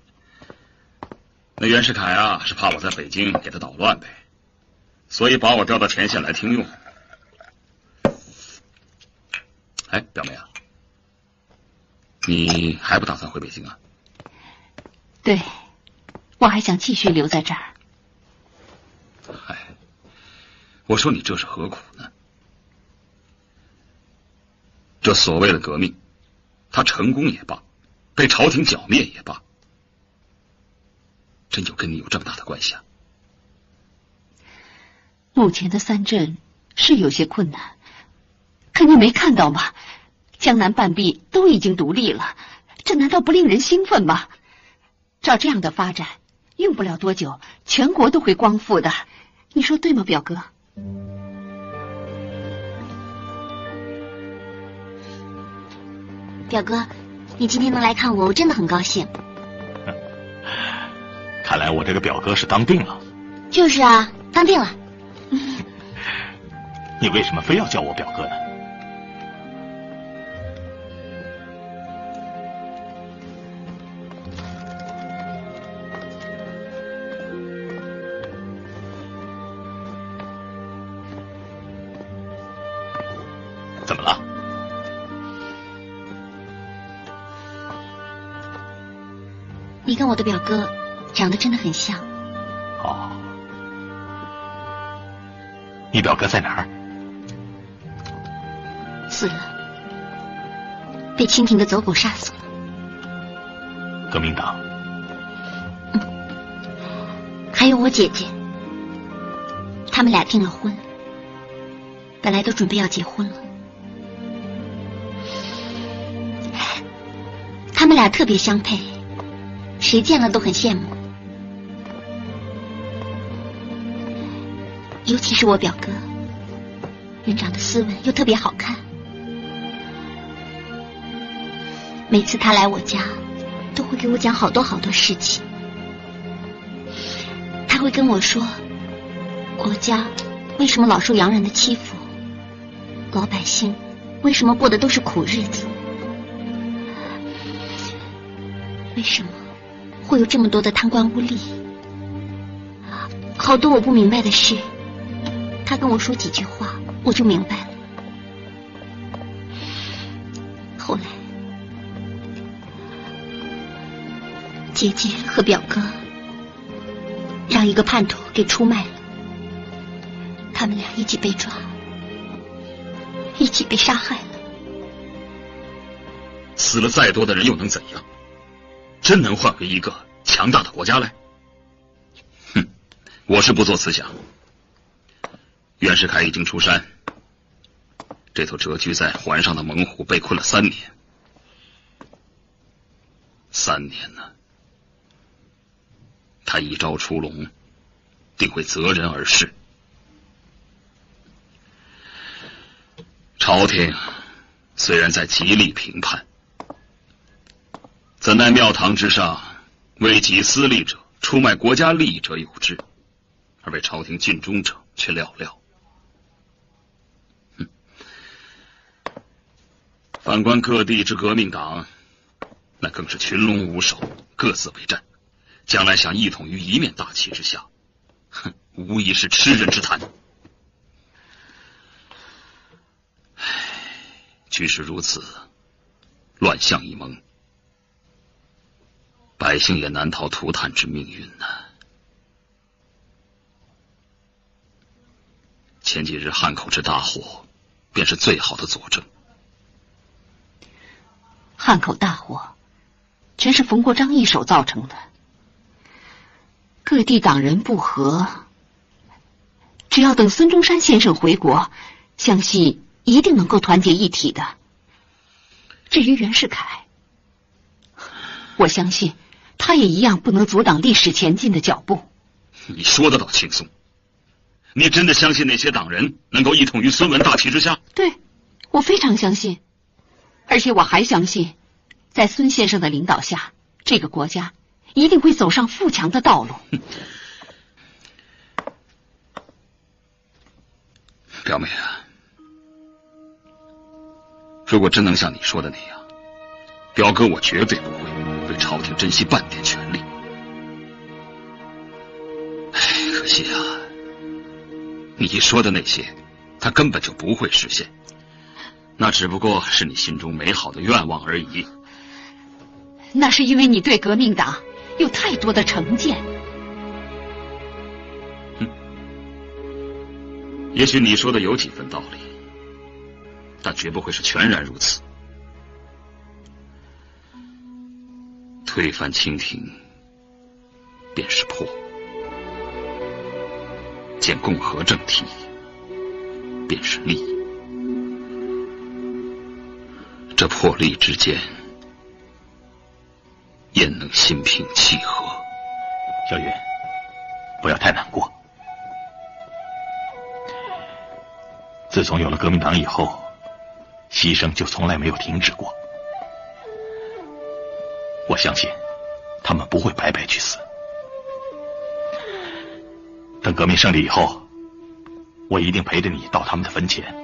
那袁世凯啊，是怕我在北京给他捣乱呗，所以把我调到前线来听用。哎，表妹啊，你还不打算回北京啊？对，我还想继续留在这儿。哎，我说你这是何苦呢？这所谓的革命，它成功也罢，被朝廷剿灭也罢，真就跟你有这么大的关系啊？目前的三镇是有些困难，可你没看到吗？江南半壁都已经独立了，这难道不令人兴奋吗？照这样的发展，用不了多久，全国都会光复的，你说对吗，表哥？表哥，你今天能来看我，我真的很高兴。看来我这个表哥是当定了。就是啊，当定了。你为什么非要叫我表哥呢？怎么了？你跟我的表哥长得真的很像。哦，你表哥在哪儿？死了，被清廷的走狗杀死了。革命党？还有我姐姐，他们俩订了婚，本来都准备要结婚了。他们俩特别相配，谁见了都很羡慕，尤其是我表哥，人长得斯文又特别好看。每次他来我家，都会给我讲好多好多事情。他会跟我说，国家为什么老受洋人的欺负，老百姓为什么过的都是苦日子，为什么会有这么多的贪官污吏，好多我不明白的事，他跟我说几句话，我就明白了。后来，姐姐和表哥让一个叛徒给出卖了，他们俩一起被抓，一起被杀害了。死了再多的人又能怎样？真能换回一个强大的国家来？哼，我是不做思想。袁世凯已经出山，这头蛰居在环上的猛虎被困了3年，3年呢，他一朝出笼，定会择人而事。朝廷虽然在极力评判，怎奈庙堂之上，为己私利者、出卖国家利益者有之，而为朝廷尽忠者却寥寥。反观各地之革命党，那更是群龙无首，各自为战，将来想一统于一面大旗之下，无疑是痴人之谈。局势如此，乱象已萌，百姓也难逃涂炭之命运呢。前几日汉口之大火，便是最好的佐证。汉口大火全是冯国璋一手造成的，各地党人不和，只要等孙中山先生回国，相信一定能够团结一体的。至于袁世凯，我相信他也一样不能阻挡历史前进的脚步。你说的倒轻松，你真的相信那些党人能够一统于孙文大旗之下？对，我非常相信，而且我还相信，在孙先生的领导下，这个国家一定会走上富强的道路。表妹啊，如果真能像你说的那样，表哥我绝对不会为朝廷珍惜半点权利。可惜啊，你说的那些，他根本就不会实现，那只不过是你心中美好的愿望而已。那是因为你对革命党有太多的成见。也许你说的有几分道理，但绝不会是全然如此。推翻清廷便是破，建共和政体便是立，这破立之间，焉能心平气和？小云，不要太难过。自从有了革命党以后，牺牲就从来没有停止过。我相信他们不会白白去死。等革命胜利以后，我一定陪着你到他们的坟前，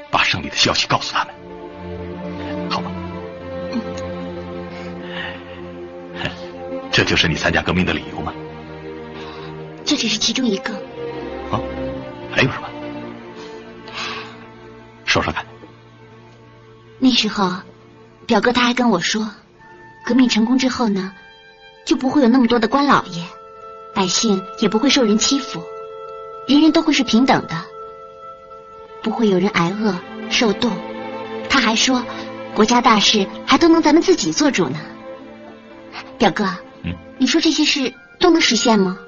把胜利的消息告诉他们，好吗？这就是你参加革命的理由吗？这只是其中一个。啊，还有什么？说说看。那时候，表哥他还跟我说，革命成功之后呢，就不会有那么多的官老爷，百姓也不会受人欺负，人人都会是平等的，不会有人挨饿受冻。他还说，国家大事还都能咱们自己做主呢。表哥，你说这些事都能实现吗？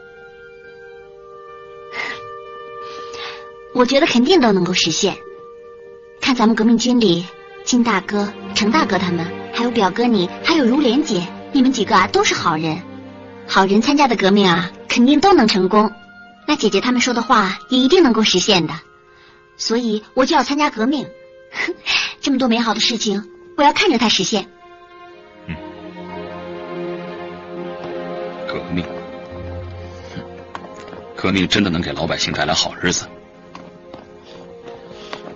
我觉得肯定都能够实现。看咱们革命军里，金大哥、程大哥他们，还有表哥你，还有如莲姐，你们几个啊都是好人。好人参加的革命啊，肯定都能成功。那姐姐他们说的话也一定能够实现的。所以我就要参加革命。这么多美好的事情，我要看着它实现。革命真的能给老百姓带来好日子？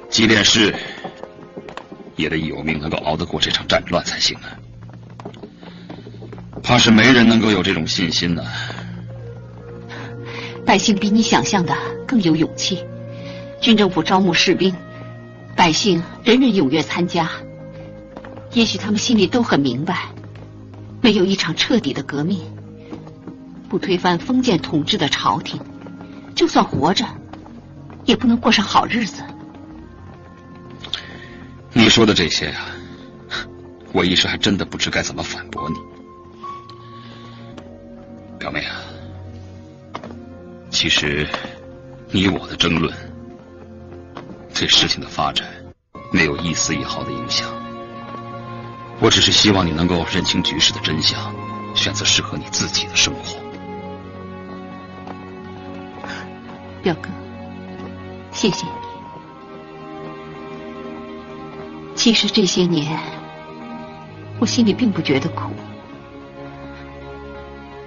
即便是，也得有命能够熬得过这场战乱才行啊！怕是没人能够有这种信心呢。百姓比你想象的更有勇气，军政府招募士兵，百姓人人踊跃参加。也许他们心里都很明白，没有一场彻底的革命，不推翻封建统治的朝廷，就算活着，也不能过上好日子。你说的这些呀，我一时还真的不知该怎么反驳你。表妹啊，其实你我的争论对事情的发展没有一丝一毫的影响。我只是希望你能够认清局势的真相，选择适合你自己的生活。表哥，谢谢你。其实这些年，我心里并不觉得苦，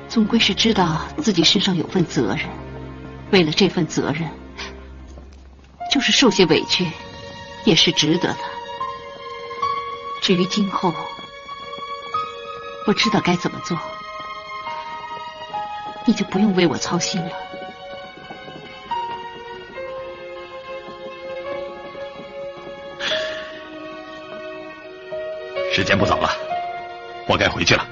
总归是知道自己身上有份责任，为了这份责任，就是受些委屈，也是值得的。至于今后，我知道该怎么做，你就不用为我操心了。时间不早了，我该回去了。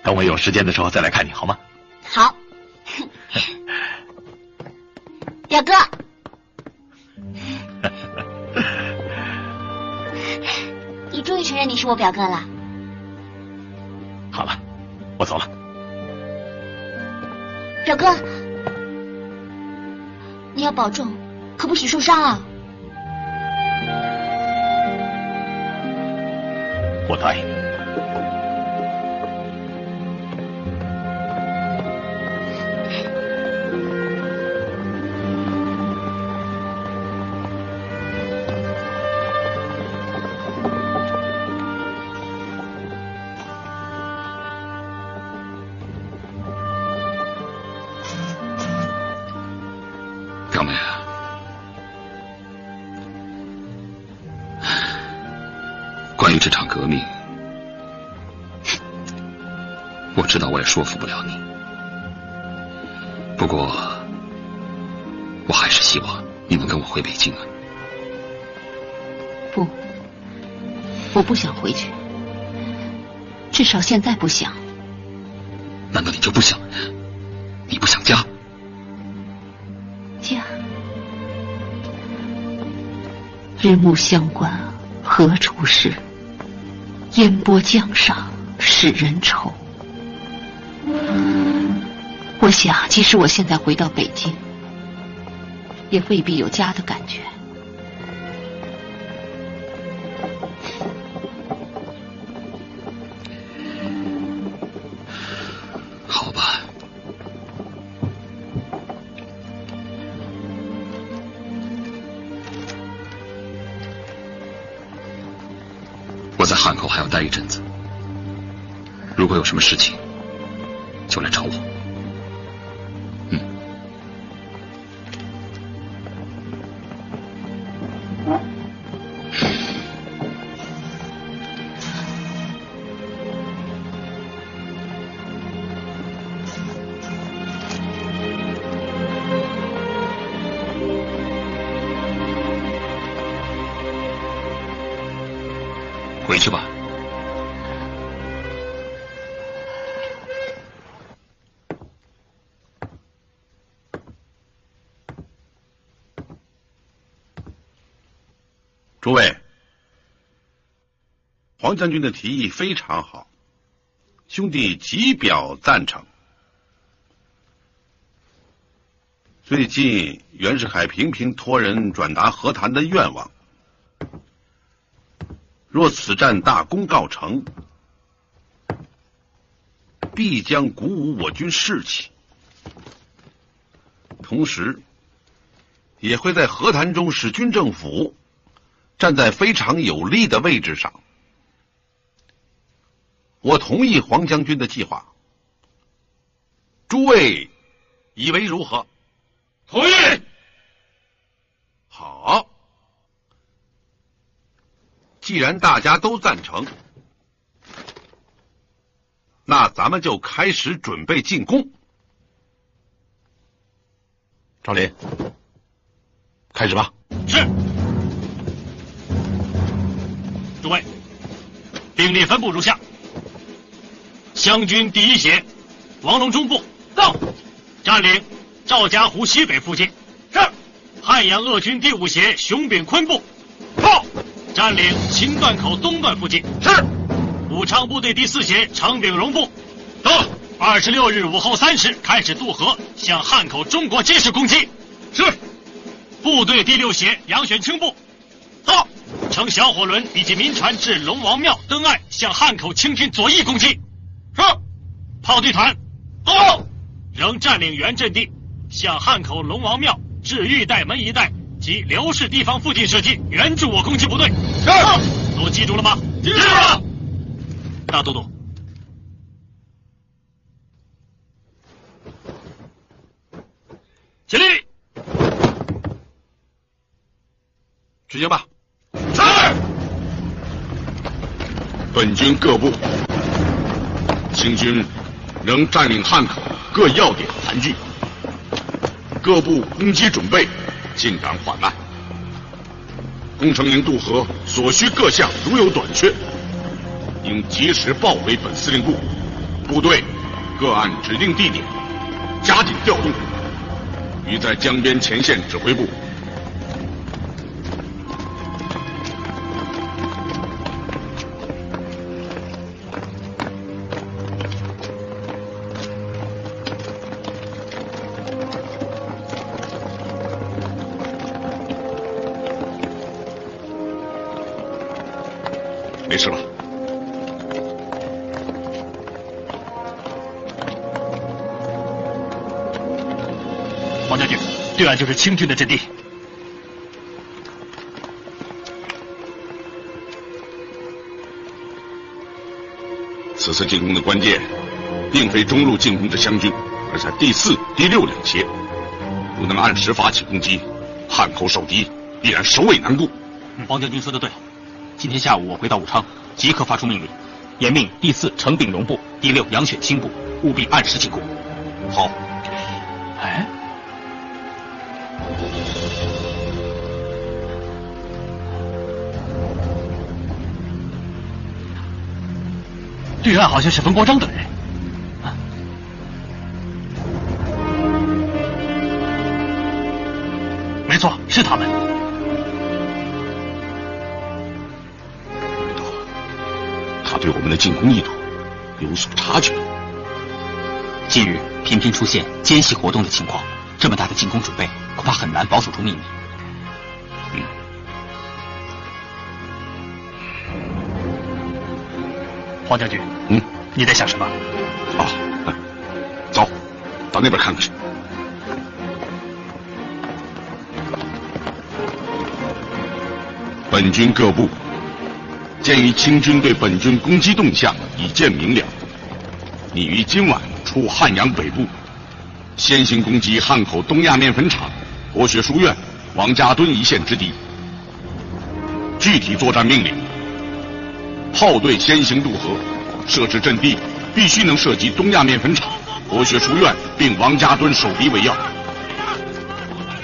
等我有时间的时候再来看你，好吗？好。表哥，你终于承认你是我表哥了。好了，我走了。表哥，你要保重，可不许受伤啊。我答应你。表妹啊，这场革命，我知道我也说服不了你。不过，我还是希望你能跟我回北京啊。不，我不想回去，至少现在不想。难道你就不想？你不想家？家，日暮乡关何处是？烟波江上使人愁。我想，即使我现在回到北京，也未必有家的感觉。好吧，我在汉口还要待一阵子，如果有什么事情，就来找我。回去吧。诸位，黄将军的提议非常好，兄弟极表赞成。最近袁世凯频频托人转达和谈的愿望，若此战大功告成，必将鼓舞我军士气，同时也会在和谈中使军政府站在非常有利的位置上。我同意黄将军的计划，诸位以为如何？同意。好，既然大家都赞成，那咱们就开始准备进攻。赵林，开始吧。是。诸位，兵力分布如下：湘军第一协王龙中部到，占领赵家湖西北附近。是。汉阳鄂军第五协熊秉坤部到，占领秦段口东段附近。是。武昌部队第四协常秉荣部到，26日午后3时开始渡河，向汉口中国街市攻击。是。部队第六协杨选清部到，乘小火轮以及民船至龙王庙登岸，向汉口清军左翼攻击。是。炮队团到，仍占领原阵地，向汉口龙王庙至玉带门一带及刘氏地方附近射击，援助我攻击部队。是。都记住了吗？记住了。大都督，起立。执行吧。是。本军各部，清军仍占领汉口各要点盘踞，各部攻击准备进展缓慢。攻城营渡河所需各项如有短缺，应及时报回本司令部，部队各按指定地点加紧调动，于在江边前线指挥部。没事吧？黄将军，对岸就是清军的阵地。此次进攻的关键，并非中路进攻的湘军，而在第4、第6两协。如能按时发起攻击，汉口守敌必然首尾难顾。黄将军说的对，今天下午我回到武昌，即刻发出命令，严命第4程炳荣部、第6杨选清部务必按时进攻。好。哎，对岸好像是冯国璋等人。没错，是他们。他对我们的进攻意图有所察觉。近日频频出现奸细活动的情况，这么大的进攻准备，恐怕很难保守住秘密。黄将军，你在想什么？走，到那边看看去。本军各部鉴于清军对本军攻击动向已见明了，拟于今晚出汉阳北部，先行攻击汉口东亚面粉厂、国学书院、王家墩一线之敌。具体作战命令：炮队先行渡河，设置阵地必须能射击东亚面粉厂、国学书院并王家墩守敌为要。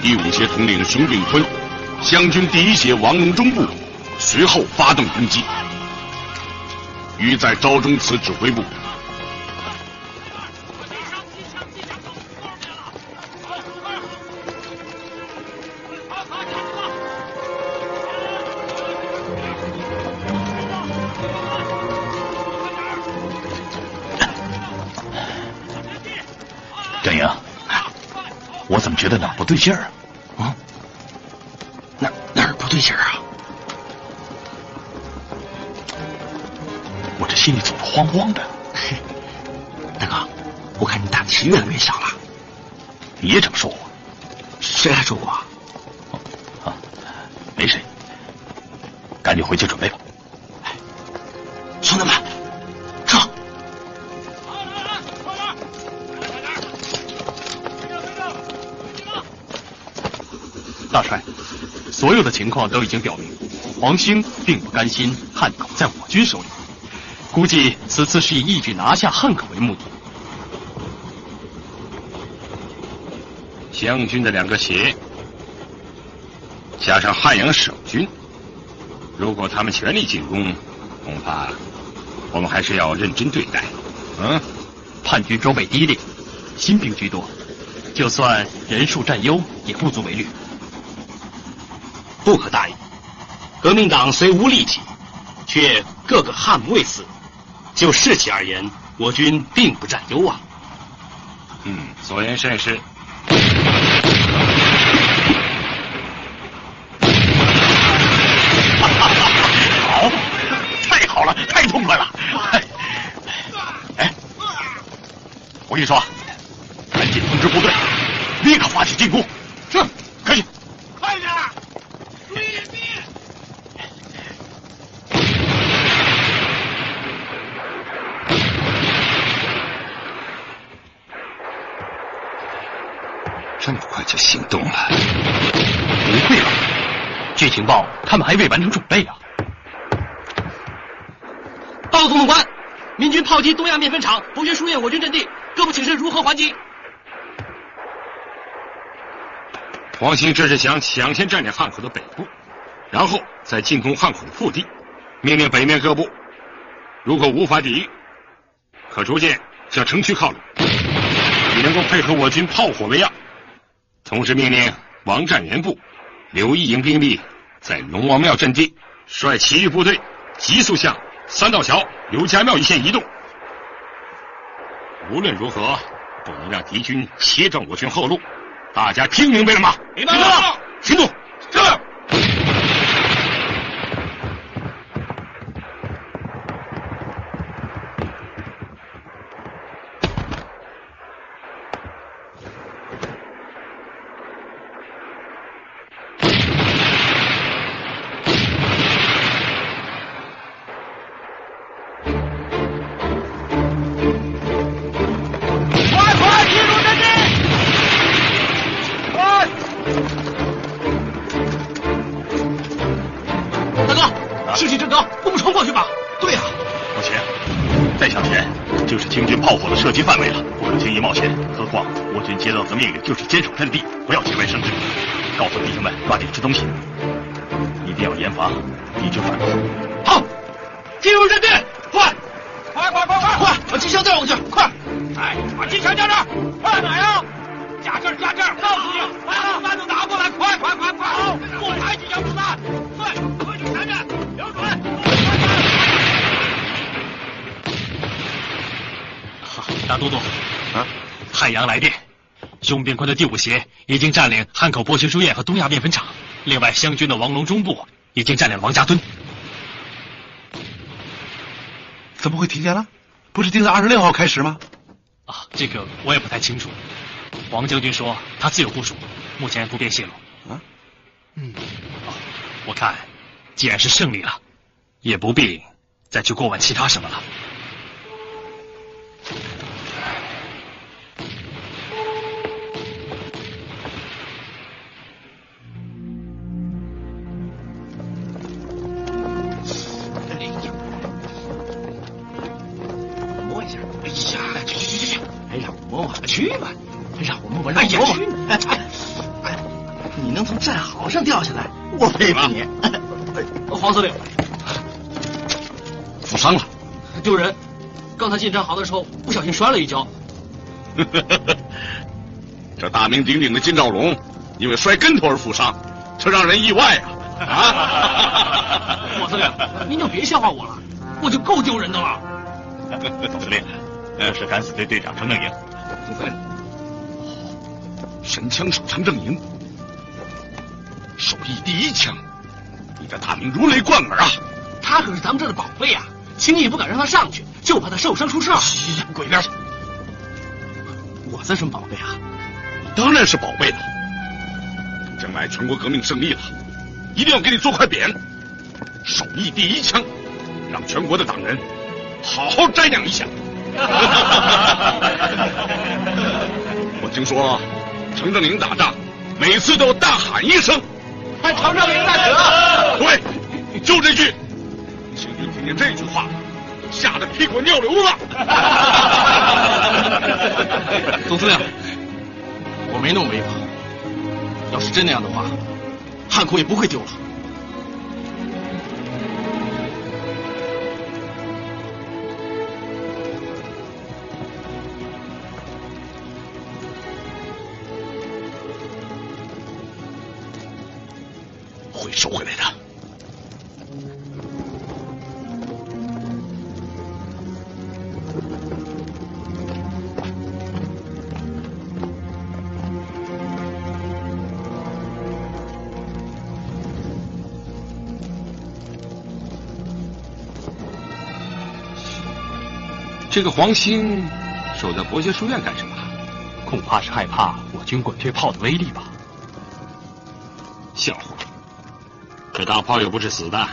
第5协统领熊秉坤、湘军第1协王龙中部随后发动攻击，于在昭中祠指挥部。郑营，我怎么觉得哪儿不对劲儿啊？哪儿不对劲儿啊？我这心里总是慌慌的。大哥，我看你胆子是越来越小了。你也这么说我？谁还说过啊？没谁，赶紧回去准备吧。兄弟们，上！大帅，所有的情况都已经表明，黄兴并不甘心汉口在我军手里，估计此次是以一举拿下汉口为目的。湘军的2个协，加上汉阳守军，如果他们全力进攻，恐怕我们还是要认真对待。叛军装备低劣，新兵居多，就算人数占优，也不足为虑。不可大意，革命党虽无力气，却个个悍不畏死。就士气而言，我军并不占优啊。所言甚是。好，太好了，太痛快了！哎，我跟你说，赶紧通知部队，立刻发起进攻。是，可以。快点，注意隐蔽。这么快就行动了？不会吧？据情报，他们还未完成准备啊！报总统官，民军炮击东亚面粉厂、博学书院我军阵地，各部请示如何还击？黄兴这是想抢先占领汉口的北部，然后再进攻汉口的腹地。命令北面各部，如果无法抵御，可逐渐向城区靠拢，以能够配合我军炮火为要。同时命令王占元部、刘义营兵力在龙王庙阵地，率其余部队急速向三道桥、刘家庙一线移动。无论如何，不能让敌军切断我军后路。大家听明白了吗？明白了。行动。是。涉及范围了，不能轻易冒险。何况我军接到的命令就是坚守阵地，不要节外生枝。告诉弟兄们抓紧吃东西，一定要严防敌军反攻。好，进入阵地，快！把机枪带上去，快！哎，把机枪架这儿，快哪呀？架这儿，告诉你，把子弹都拿过来，快！好，多抬几箱子弹，快去前面，瞄准！大都督，汉阳来电，雄边关的第5协已经占领汉口博学书院和东亚面粉厂，另外湘军的王龙中部已经占领王家墩。怎么会提前了？不是定在26号开始吗？这个我也不太清楚。王将军说他自有部署，目前不便泄露。我看既然是胜利了，也不必再去过问其他什么了。摸一下，去！哎，让我摸摸，去吧！让我摸摸，哎呀，去！哎，你能从战壕上掉下来，我佩服你。黄司令，负伤了，丢人！刚才进战壕的时候不小心摔了一跤。这大名鼎鼎的金兆龙因为摔跟头而负伤，这让人意外啊！黄司令，您就别笑话我了，我就够丢人的了。总司令，这是敢死队队长程正营。总司令，神枪手程正营，手艺第1枪，你的大名如雷贯耳啊！他可是咱们这儿的宝贝啊，轻易不敢让他上去，就怕他受伤出事儿。滚一边去！我算什么宝贝啊？你当然是宝贝了。将来全国革命胜利了，一定要给你做块匾，手艺第1枪，让全国的党人好好瞻仰一下。我听说程正营打仗每次都大喊一声看程正营大哥。对，就这句，清军听见这句话吓得屁滚尿流了。总司令，我没那么威风，要是真那样的话，汉口也不会丢了。会收回来的。这个黄兴守在博学书院干什么？恐怕是害怕我军滚退炮的威力吧。笑话，这大炮又不是死的，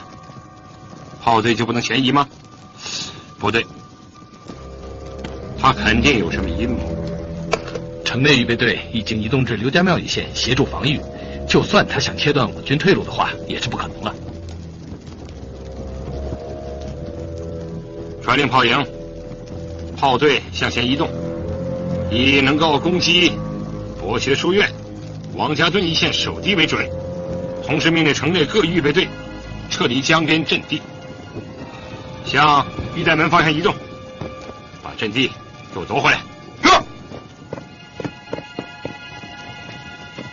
炮队就不能前移吗？不对，他肯定有什么阴谋。城内预备队已经移动至刘家庙一线协助防御，就算他想切断我军退路的话，也是不可能了。率领炮营，炮队向前移动，以能够攻击博学书院、王家墩一线守敌为准。同时命令城内各预备队撤离江边阵地，向玉带门方向移动，把阵地给我夺回来。是。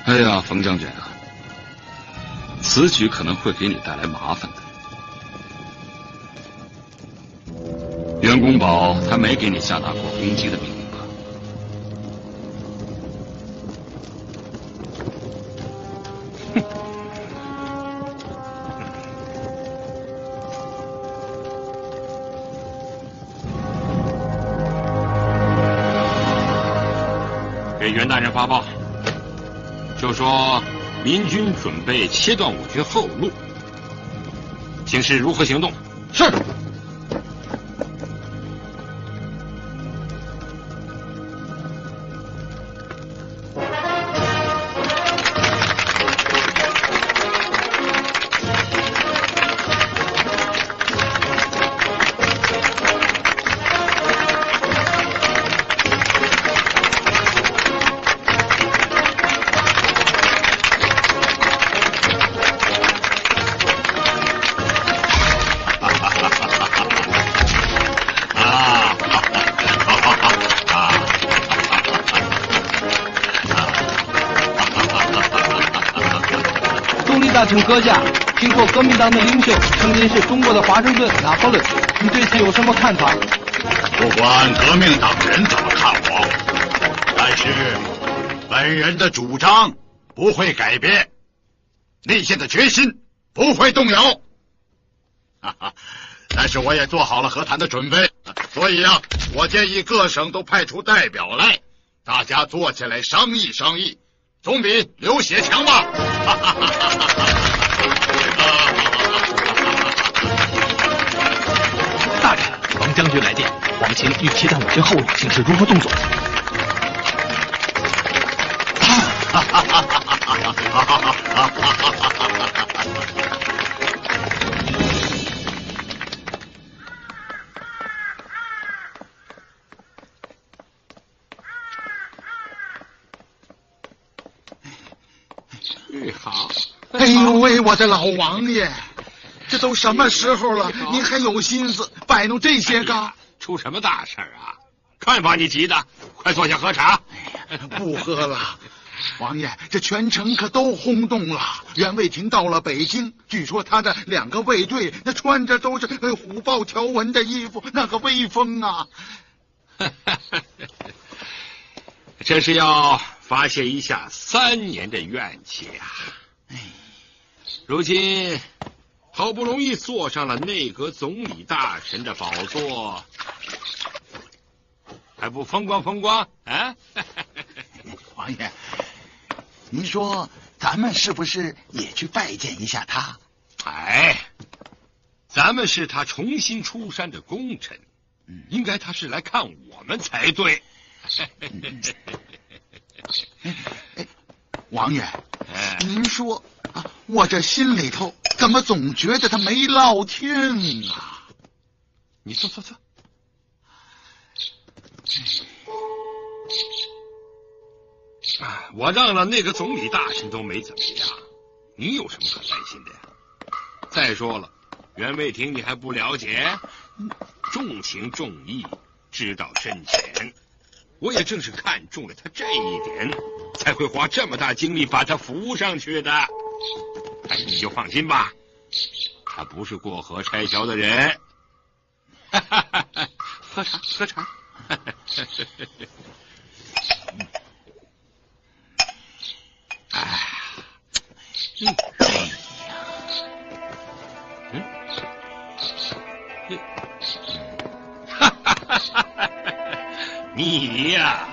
哎呀，冯将军啊，此举可能会给你带来麻烦的。袁公宝他没给你下达过攻击的命令吧？给袁大人发报，就说民军准备切断我军后路，请示如何行动。是。大臣阁下，听说革命党的领袖曾经是中国的华盛顿、拿破仑，你对此有什么看法？不管革命党人怎么看我，但是本人的主张不会改变，立下的决心不会动摇。但是我也做好了和谈的准备，所以啊，我建议各省都派出代表来，大家坐起来商议商议，总比流血强吧。大人，王将军来电，皇亲欲期待我军后路，请示如何动作？好，哎呦喂，我的老王爷，这都什么时候了，您还有心思摆弄这些个？出什么大事啊？看把你急的，快坐下喝茶。不喝了，王爷，这全城可都轰动了。袁卫庭到了北京，据说他的2个卫队那穿着都是虎豹条纹的衣服，那个威风啊！这是要发泄一下3年的怨气啊！如今好不容易坐上了内阁总理大臣的宝座，还不风光风光啊？王爷，您说咱们是不是也去拜见一下他？哎，咱们是他重新出山的功臣，应该他是来看我们才对。王爷，您说啊，我这心里头怎么总觉得他没落听啊？你坐。我让了那个总理大臣都没怎么样，你有什么可担心的呀？再说了，袁卫庭你还不了解，重情重义，知道深浅。我也正是看中了他这一点，才会花这么大精力把他扶上去的。哎，你就放心吧，他不是过河拆桥的人。喝茶。你呀，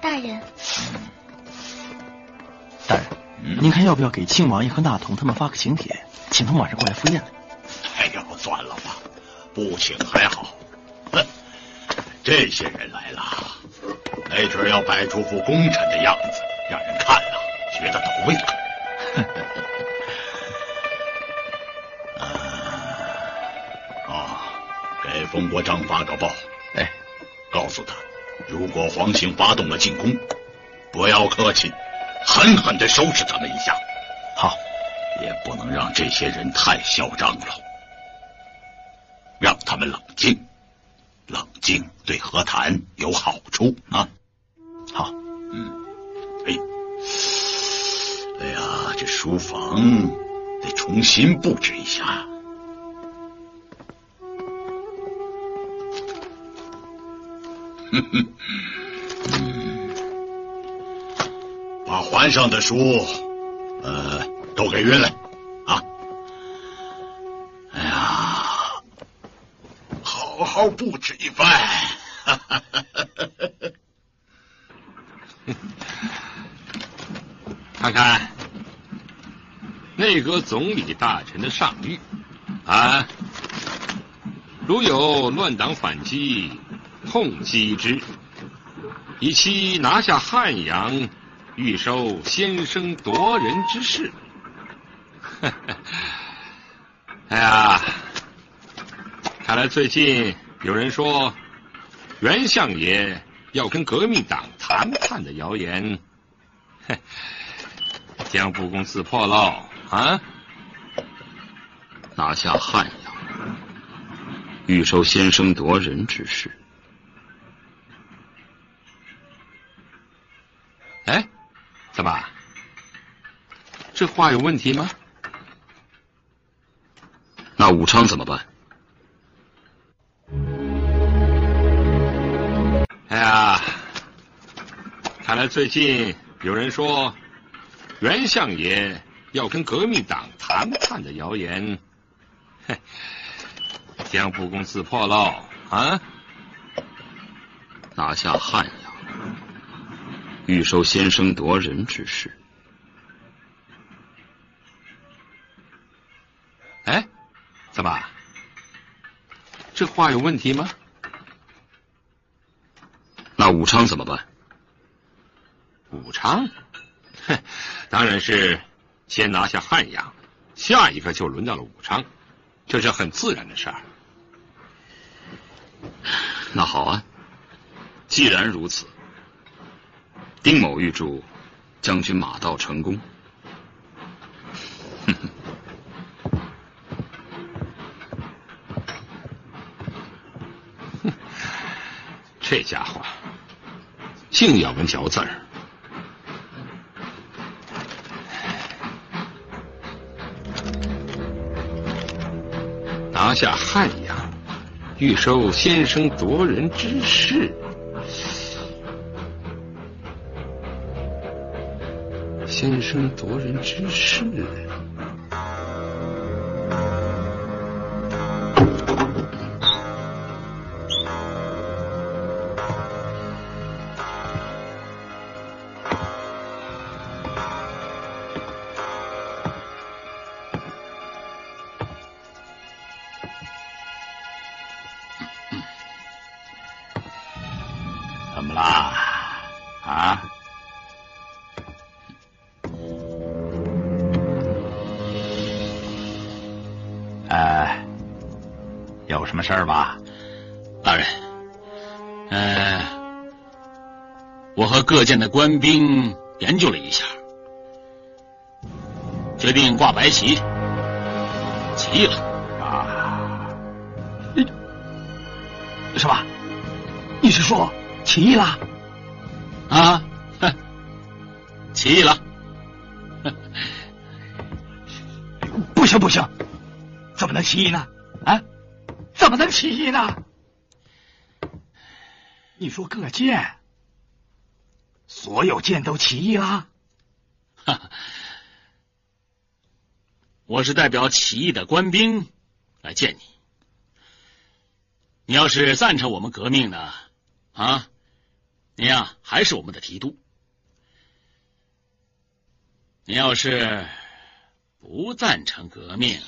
大人，您看要不要给庆王爷和纳统他们发个请帖，请他们晚上过来赴宴来？哎呦，算了吧，不请还好。哼，这些人来了，没准要摆出副功臣的样子，让人看了觉得头胃口。给冯国璋发个报，告诉他，如果黄兴发动了进攻，不要客气，狠狠地收拾他们一下。好，也不能让这些人太嚣张了，让他们冷静，冷静对和谈有好处啊。好，哎呀，这书房得重新布置一下。把环上的书，都给运来啊！哎呀，好好布置一番。看看内阁总理大臣的上谕啊，如有乱党反击，痛击之，以期拿下汉阳，欲收先生夺人之势。哎呀，看来最近有人说袁相爷要跟革命党谈判的谣言，将不攻自破喽啊！拿下汉阳，欲收先生夺人之势。这话有问题吗？那武昌怎么办？哎呀，看来最近有人说袁相爷要跟革命党谈判的谣言，嘿，将不攻自破喽啊！拿下汉阳，欲收先声夺人之势。哎，怎么？这话有问题吗？那武昌怎么办？武昌，哼，当然是先拿下汉阳，下一个就轮到了武昌，这是很自然的事儿。那好啊，既然如此，丁某预祝将军马到成功。这家伙净咬文嚼字儿。拿下汉阳，欲收先声夺人之势。先声夺人之势。怎么啦？啊？有什么事儿吧？大人，我和各舰的官兵研究了一下，决定挂白旗，起义了。啊？什么？你是说起义了？啊，起义了。不行不行，怎么能起义呢？啊？怎么能起义呢？你说各舰，所有舰都起义了？我是代表起义的官兵来见你。你要是赞成我们革命呢，啊，你呀还是我们的提督。你要是不赞成革命，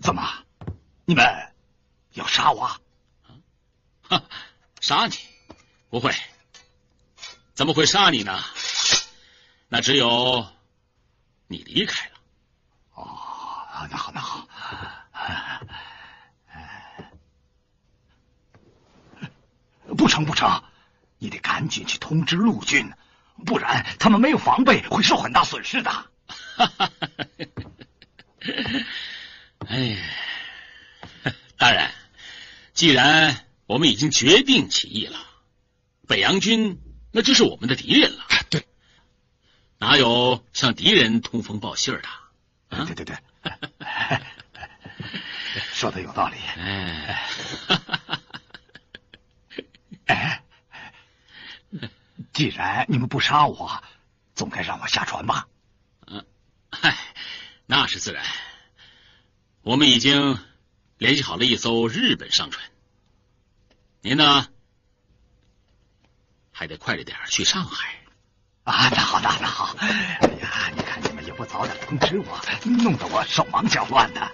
怎么？你们要杀我？杀你？不会，怎么会杀你呢？那只有你离开了。哦，那好，那好。不成不成，你得赶紧去通知陆军，不然他们没有防备，会受很大损失的。哎，大人，既然我们已经决定起义了，北洋军那就是我们的敌人了。对，哪有向敌人通风报信的？啊、对，说的有道理。既然你们不杀我，总该让我下船吧？那是自然。我们已经联系好了一艘日本商船，您呢还得快着点去上海。啊，那好，那好。哎呀，你看你们也不早点通知我，弄得我手忙脚乱的。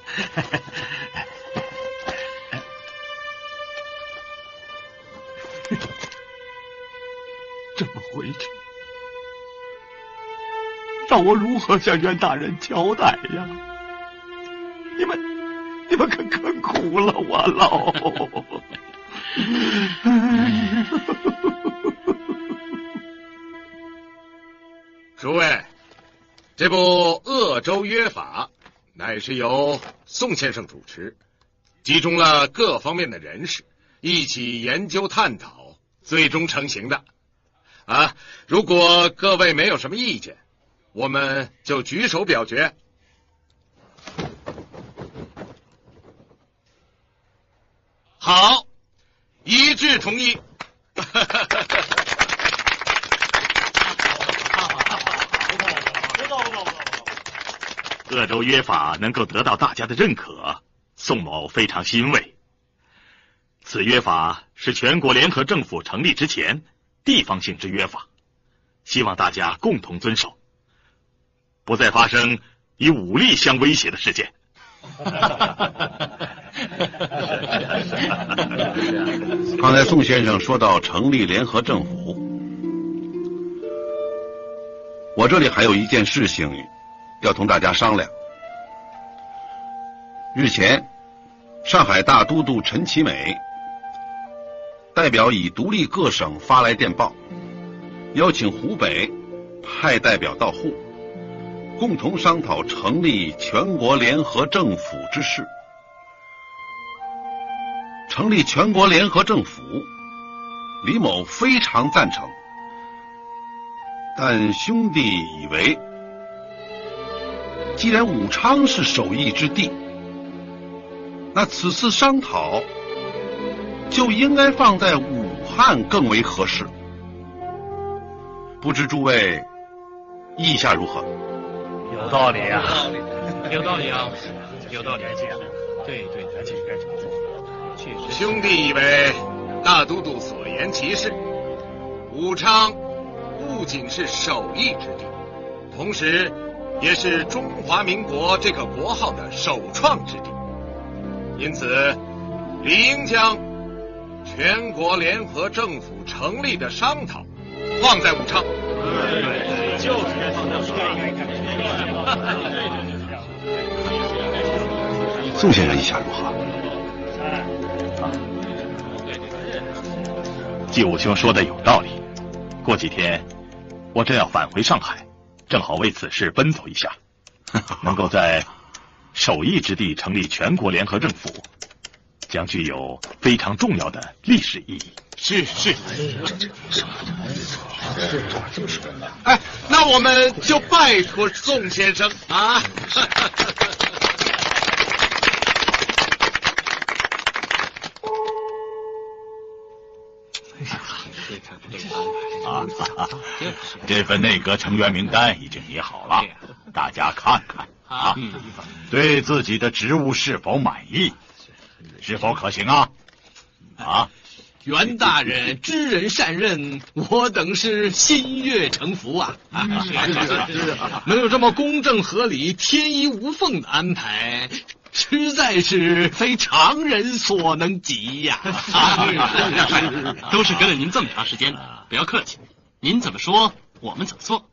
这么回去，让我如何向袁大人交代呀？你们可坑苦了我喽！诸位，这部《鄂州约法》乃是由宋先生主持，集中了各方面的人士一起研究探讨，最终成型的。如果各位没有什么意见，我们就举手表决。好，一致同意。鄂州约法能够得到大家的认可，宋某非常欣慰。此约法是全国联合政府成立之前地方性之约法，希望大家共同遵守，不再发生以武力相威胁的事件。刚才宋先生说到成立联合政府，我这里还有一件事情要同大家商量。日前，上海大都督陈其美代表以独立各省发来电报，邀请湖北派代表到沪，共同商讨成立全国联合政府之事。成立全国联合政府，李某非常赞成，但兄弟以为，既然武昌是首义之地，那此次商讨就应该放在武汉更为合适。不知诸位意下如何？有道理啊，有道理啊，有道理。对，而且该这么做。兄弟以为大都督所言极是，武昌不仅是首义之地，同时也是中华民国这个国号的首创之地，因此理应将全国联合政府成立的商讨放在武昌。对，就是宋先生意下如何？季武兄说的有道理，过几天我正要返回上海，正好为此事奔走一下。能够在首义之地成立全国联合政府，将具有非常重要的历史意义。是。哎，那我们就拜托宋先生啊。这份内阁成员名单已经拟好了，大家看看啊，对自己的职务是否满意，是否可行啊？袁大人知人善任，我等是心悦诚服啊！能有这么公正合理、天衣无缝的安排，实在是非常人所能及呀！都是跟了您这么长时间了，不要客气，您怎么说我们怎么做，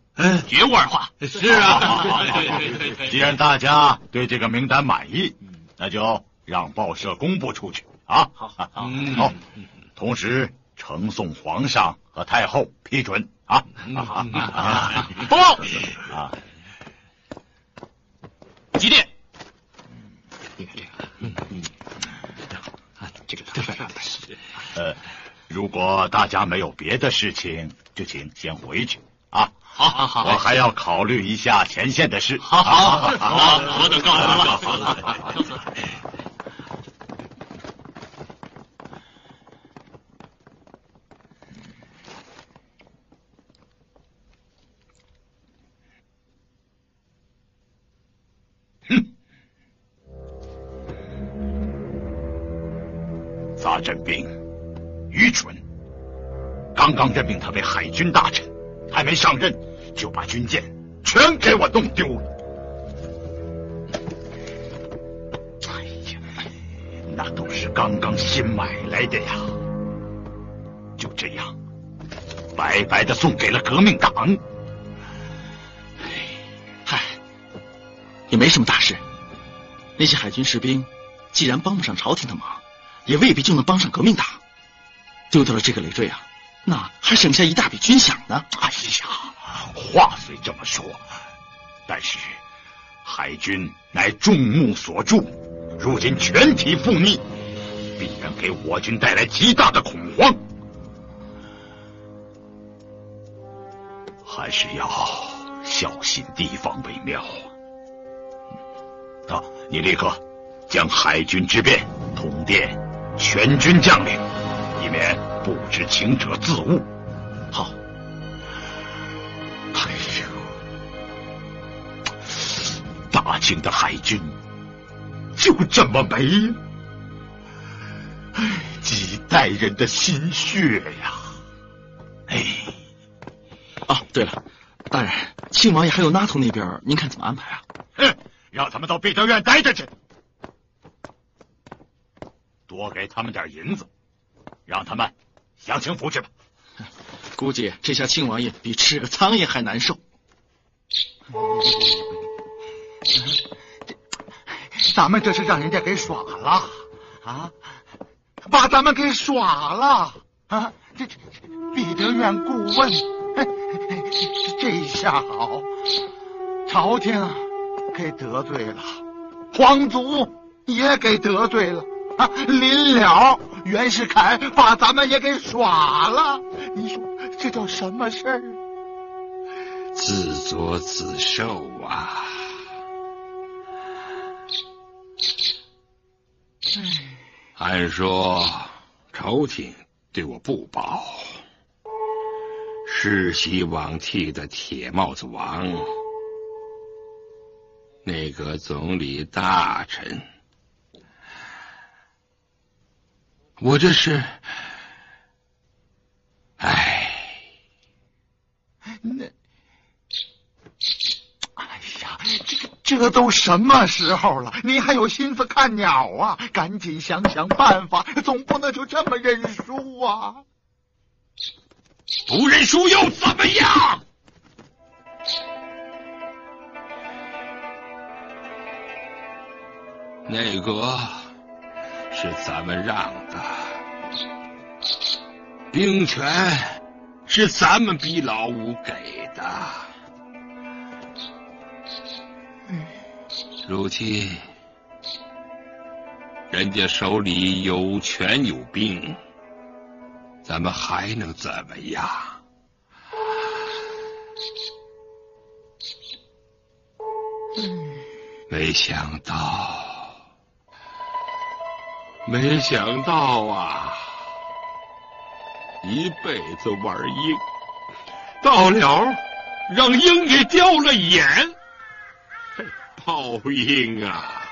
绝无二话。是啊，既然大家对这个名单满意，那就让报社公布出去啊！好，同时呈送皇上和太后批准啊！报告啊！几点？这个如果大家没有别的事情，就请先回去啊。好，我还要考虑一下前线的事。好，我等告辞了。杂振兵愚蠢，刚刚任命他为海军大臣，还没上任就把军舰全给我弄丢了。哎呀，那都是刚刚新买来的呀，就这样白白的送给了革命党。嗨，也没什么大事，那些海军士兵既然帮不上朝廷的忙，也未必就能帮上革命党。丢掉了这个累赘啊，那还省下一大笔军饷呢。哎呀，话虽这么说，但是海军乃众目所注，如今全体覆灭，必然给我军带来极大的恐慌。还是要小心提防为妙。你立刻将海军之变通电全军将领，以免不知情者自误。好。哎呦，大清的海军就这么没了，几代人的心血呀！对了，大人，庆王爷还有那头那边，您看怎么安排啊？让他们到必德院待着去，多给他们点银子，让他们享清福去吧。估计这下庆王爷比吃个苍蝇还难受。咱们这是让人家给耍了啊！把咱们给耍了啊！这必德院顾问，这下好，朝廷给得罪了，皇族也给得罪了啊！临了，袁世凯把咱们也给耍了，你说这叫什么事儿？自作自受啊！按说朝廷对我不薄，世袭罔替的铁帽子王，内阁总理大臣，我这是，这都什么时候了，你还有心思看鸟啊？赶紧想想办法，总不能就这么认输啊！不认输又怎么样？内阁是咱们让的，兵权是咱们逼老五给的。如今人家手里有权有兵，咱们还能怎么样？没想到啊，一辈子玩鹰，到了让鹰给叼了眼，报应啊！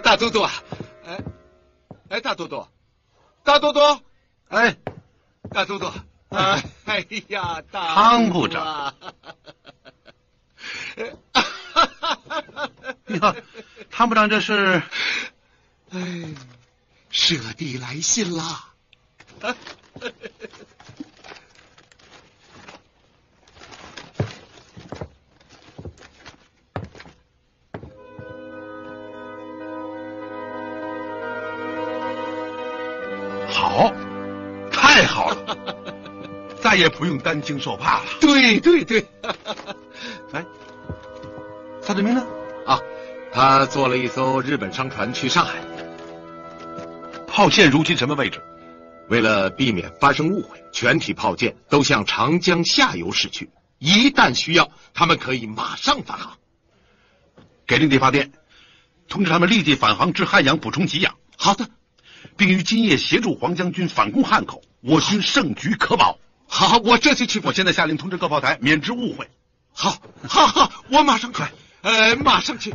大都督啊，大都督，大都督，大都督，哎呀，汤部长，呀，汤部长这是，舍弟来信啦。好，太好了，再也不用担惊受怕了。对对对，萨德明呢？他坐了一艘日本商船去上海。炮舰如今什么位置？为了避免发生误会，全体炮舰都向长江下游驶去，一旦需要，他们可以马上返航。给令弟发电，通知他们立即返航至汉阳补充给养。好的，并于今夜协助黄将军反攻汉口，我军胜局可保。好，我这就去。我现在下令通知各炮台，免之误会。好，我马上去。马上去。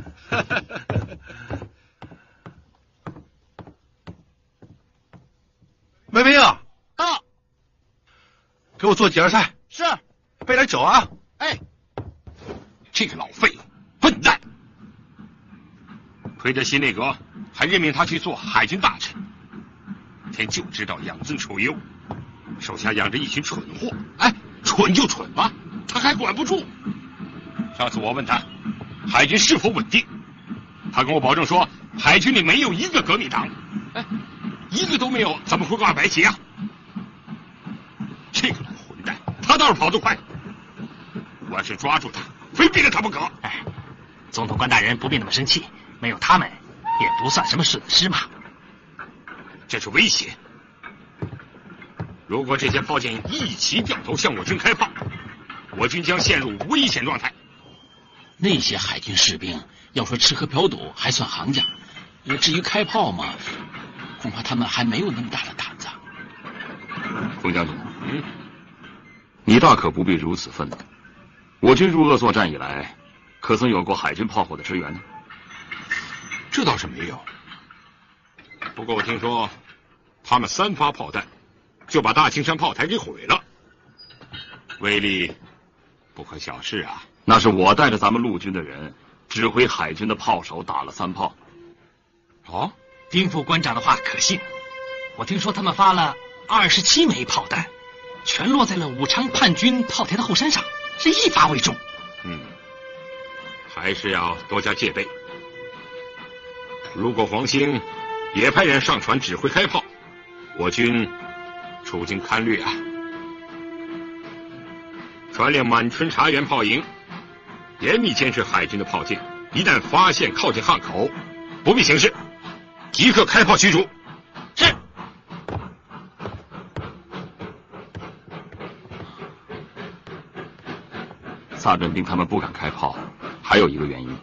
卫兵啊，到，给我做几样菜。是，备点酒啊。这个老废物，笨蛋！推着新内阁，还任命他去做海军大臣，天就知道养尊处优，手下养着一群蠢货。蠢就蠢吧，他还管不住。上次我问他海军是否稳定，他跟我保证说海军里没有一个革命党，一个都没有，怎么会挂白旗啊？这个老混蛋，他倒是跑得快，我要是抓住他，非逼着他不可。总统官大人不必那么生气，没有他们，也不算什么损失嘛。这是威胁。如果这些炮舰一起掉头向我军开炮，我军将陷入危险状态。那些海军士兵要说吃喝嫖赌还算行家，至于开炮嘛，恐怕他们还没有那么大的胆子。冯将军，你大可不必如此愤怒。我军入鄂作战以来，可曾有过海军炮火的支援呢？这倒是没有。不过我听说，他们3发炮弹就把大青山炮台给毁了，威力不可小视啊！那是我带着咱们陆军的人指挥海军的炮手打了3炮。哦，丁副官长的话可信。我听说他们发了27枚炮弹，全落在了武昌叛军炮台的后山上，是一发为中。还是要多加戒备。如果黄兴也派人上船指挥开炮，我军出京勘略啊！传令满春茶园炮营严密监视海军的炮舰，一旦发现靠近汉口，不必行事，即刻开炮驱逐。是。萨镇兵他们不敢开炮，还有一个原因，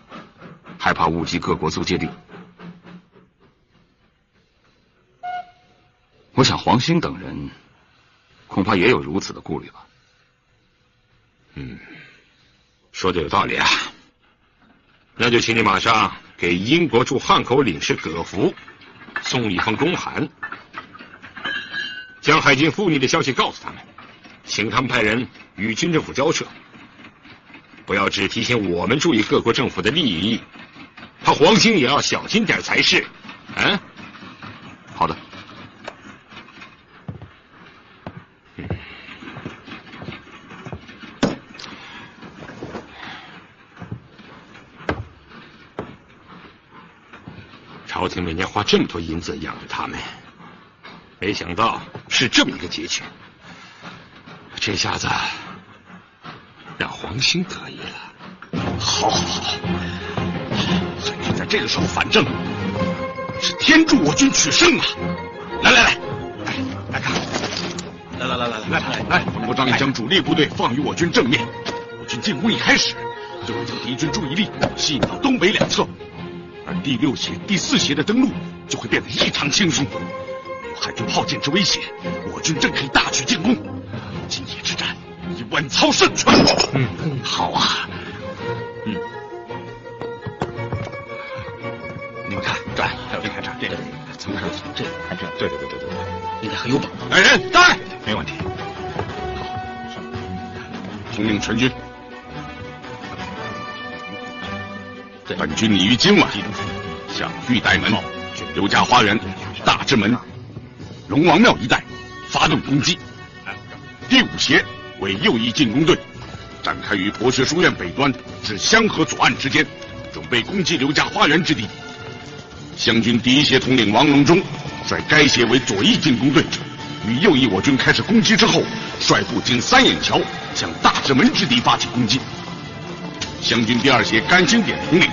害怕误击各国租界地。我想黄兴等人恐怕也有如此的顾虑吧。说的有道理啊。那就请你马上给英国驻汉口领事葛福送一封公函，将海军赴逆的消息告诉他们，请他们派人与军政府交涉，不要只提醒我们注意各国政府的利益，他黄兴也要小心点才是。好的。朝廷每年花这么多银子养着他们，没想到是这么一个结局。这下子让黄兴得意了。好，海军在这个时候反正是天助我军取胜啊！来看，来，冯国璋已将主力部队放于我军正面，我军进攻一开始，就会将敌军注意力吸引到东北两侧。而第6协、第4协的登陆就会变得异常轻松。有海军炮舰之威胁，我军正可以大举进攻。今夜之战以稳操胜券。好啊。你们看，这儿还有这看这儿，这个怎么回事？这看这，对，应该很有把握。人在，没问题。好，统领全军。本军拟于今晚向玉带门、刘家花园、大直门、龙王庙一带发动攻击。第5协为右翼进攻队，展开于博学书院北端至香河左岸之间，准备攻击刘家花园之地。湘军第1协统领王隆中率该协为左翼进攻队，与右翼我军开始攻击之后，率部经三眼桥向大直门之地发起攻击。湘军第2协甘兴典统领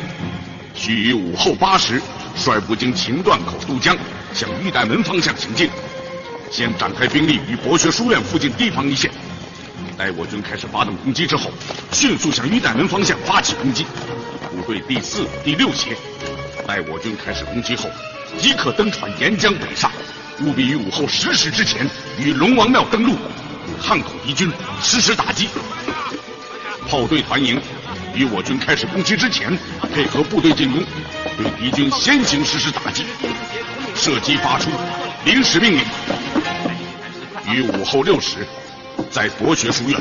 须于午后8时率部经秦段口渡江向玉带门方向行进，先展开兵力于博学书院附近堤防一线，待我军开始发动攻击之后，迅速向玉带门方向发起攻击。部队第4、第6协待我军开始攻击后，即可登船沿江北上，务必于午后10时之前与龙王庙登陆，汉口敌军实施打击。炮队团营于我军开始攻击之前，配合部队进攻，对敌军先行实施打击。射击发出临时命令，于午后6时，在博学书院。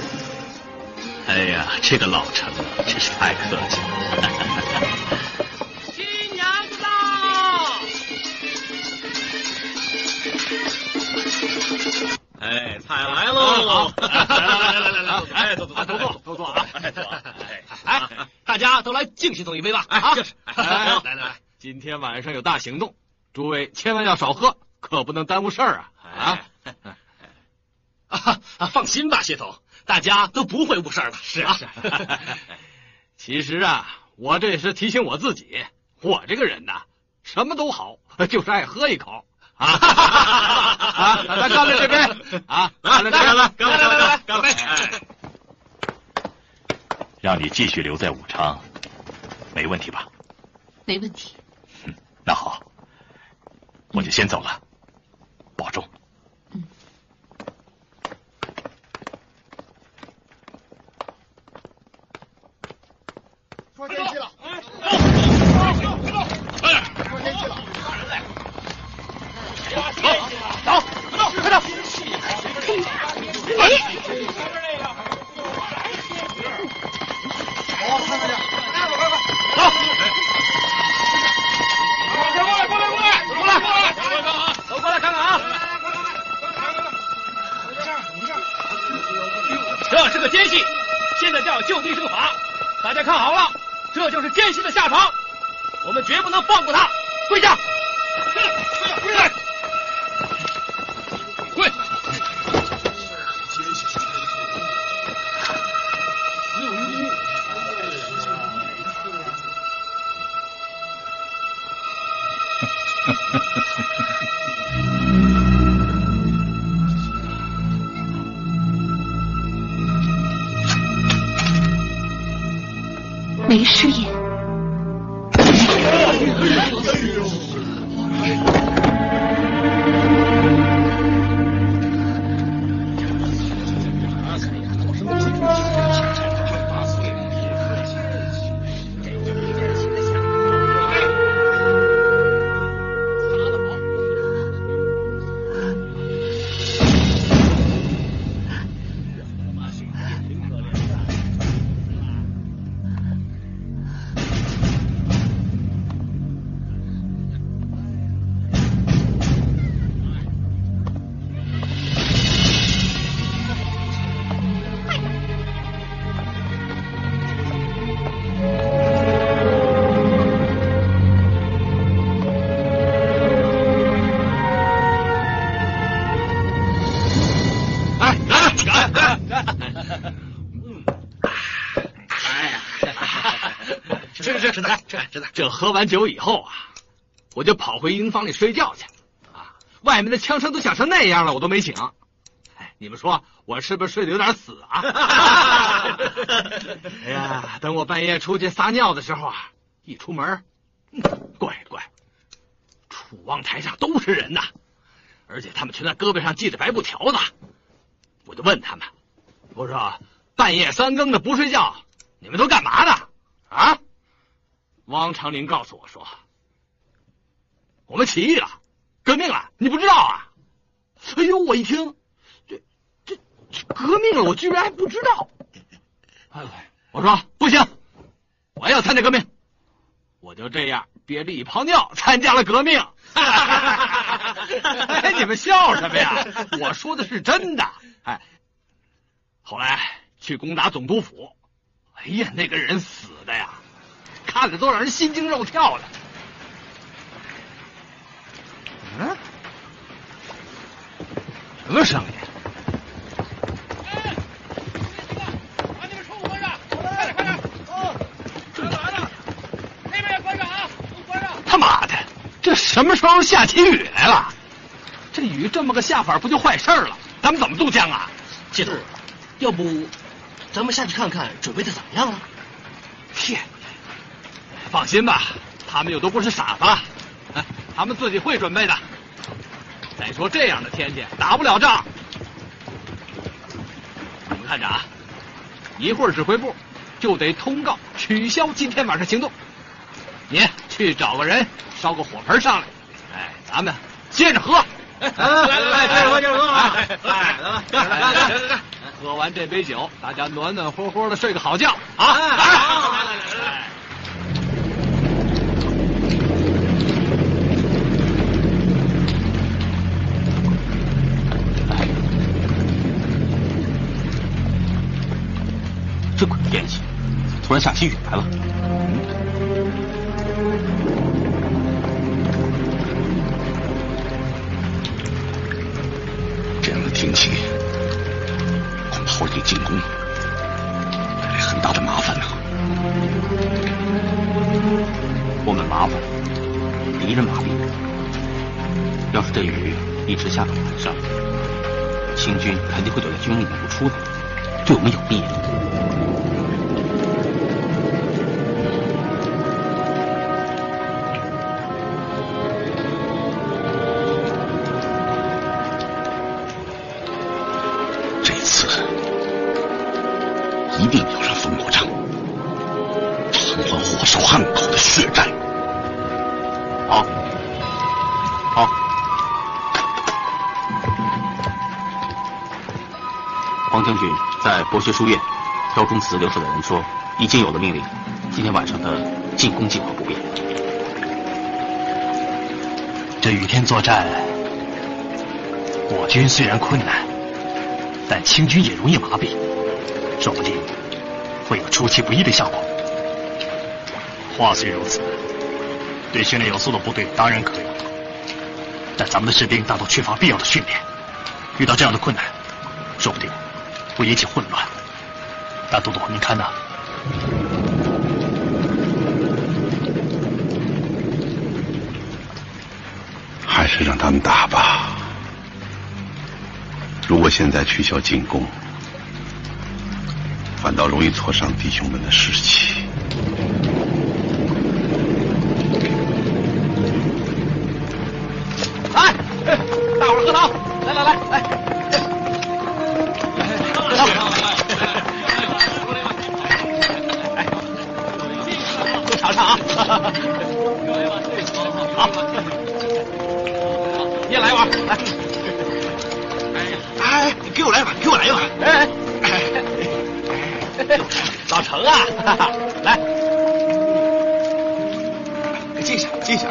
哎呀，这个老陈啊，真是太客气了。新娘子到！哎，菜来喽！来，哎，坐，都坐啊！哎，大家都来敬喜送一杯吧！哎，就是，来，今天晚上有大行动，诸位千万要少喝，可不能耽误事儿啊！放心吧，谢总，大家都不会误事儿的。是。其实啊，我这也是提醒我自己，我这个人呐，什么都好，就是爱喝一口。咱干了这杯啊！干了这杯，干杯！让你继续留在武昌，没问题吧？没问题。那好，我就先走了，保重。说天气了，说天气了，走，快走！走过来看看啊！这是个奸细，现在就要就地正法。大家看好了，这就是奸细的下场，我们绝不能放过他！跪下！跪来！跪！没事也。这喝完酒以后啊，我就跑回营房里睡觉去。外面的枪声都响成那样了，我都没醒。你们说我是不是睡得有点死啊？哎呀，等我半夜出去撒尿的时候啊，一出门，乖，楚望台上都是人呐，而且他们全在胳膊上系着白布条子。我就问他们，我说半夜3更的不睡觉，你们都干嘛呢？啊？汪长林告诉我说，我们起义了，革命了，你不知道啊？哎呦，我一听，这革命了，我居然还不知道。我说不行，我要参加革命。我就这样憋着一泡尿参加了革命。哎，你们笑什么呀？我说的是真的。哎，后来去攻打总督府，哎呀，那个人死的呀，看着都让人心惊肉跳的。什么声音？把你们窗户关上！快点！这哪呢？那边也关上啊！都关上！他妈的，这什么时候下起雨来了？这雨这么个下法，不就坏事了？咱们怎么渡江啊？介头，要不咱们下去看看，准备的怎么样了？骗你！放心吧，他们又都不是傻子，他们自己会准备的。再说这样的天气，打不了仗。你们看着啊，一会儿指挥部就得通告取消今天晚上行动。你去找个人烧个火盆上来，咱们接着喝。来，接着喝！来，喝完这杯酒，大家暖暖和和的睡个好觉啊！来。这鬼天气，突然下起雨来了。这样的天气，恐怕会给进攻带来很大的麻烦呐。我们麻烦，敌敌人麻痹。要是这雨一直下到晚上，清军肯定会躲在军营里不出来，对我们有利的。这次一定要让冯国璋偿还火烧汉口的血债。好，好。黄将军在博学书院挑中祠留守的人说，已经有了命令，今天晚上的进攻计划不变。这雨天作战，我军虽然困难，但清军也容易麻痹，说不定会有出其不意的效果。话虽如此，对训练有素的部队当然可以，但咱们的士兵大多缺乏必要的训练，遇到这样的困难，说不定会引起混乱。大都督，您看呢？还是让他们打吧。如果现在取消进攻，反倒容易挫伤弟兄们的士气。来，大伙儿喝汤！来，喝汤！都尝尝啊！好，你也来一碗，来。哎，给我来一碗，给我来一碗！老程啊，来，接一下，接一下。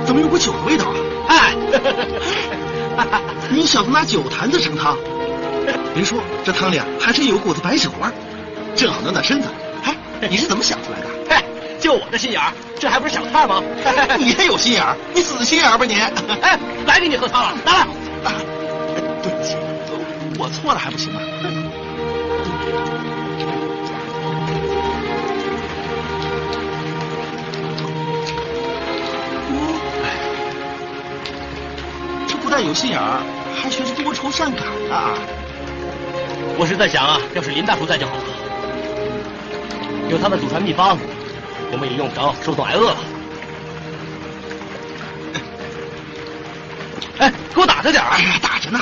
怎么有股酒的味道啊？哎，你小子拿酒坛子盛汤，别说这汤里啊还真有股子白酒味儿，正好暖暖身子。哎，你是怎么想出来的？嘿，就我这心眼儿，这还不是小菜吗？你也有心眼儿，你死心眼儿吧你！哎，来给你喝汤了，拿来。对不起，我错了还不行吗？这不但有心眼儿，还学着多愁善感啊！我是在想啊，要是林大叔在就好了，有他的祖传秘方，我们也用不着受冻挨饿了。哎，给我打着点儿！哎呀，打着呢。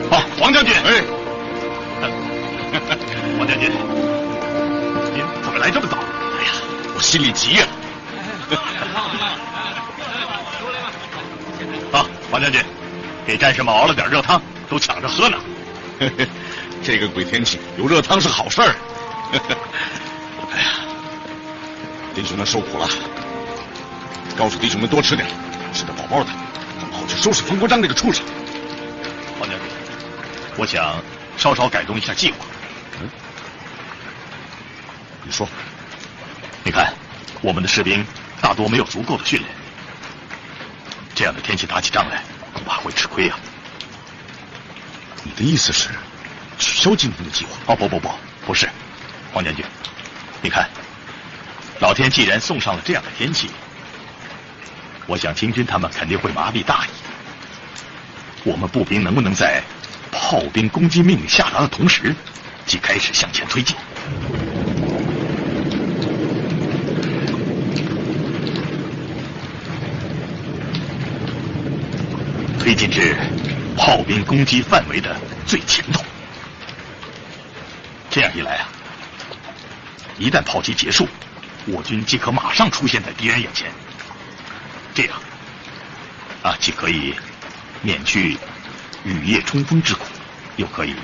好，黄将军，哎，黄将军，您怎么来这么早？哎呀，我心里急呀。啊，黄将军，给战士们熬了点热汤，都抢着喝呢。这个鬼天气有热汤是好事儿。哎呀，弟兄们受苦了，告诉弟兄们多吃点，吃得饱饱的，咱们好去收拾冯国璋这个畜生。黄将军，我想稍稍改动一下计划。你说，你看，我们的士兵大多没有足够的训练，这样的天气打起仗来，恐怕会吃亏呀。你的意思是取消进攻的计划？哦，不是，黄将军，你看，老天既然送上了这样的天气，我想清军他们肯定会麻痹大意。我们步兵能不能在炮兵攻击命令下达的同时，即开始向前推进？推进至炮兵攻击范围的最前头。这样一来啊，一旦炮击结束，我军即可马上出现在敌人眼前。这样啊，既可以免去雨夜冲锋之苦，又可以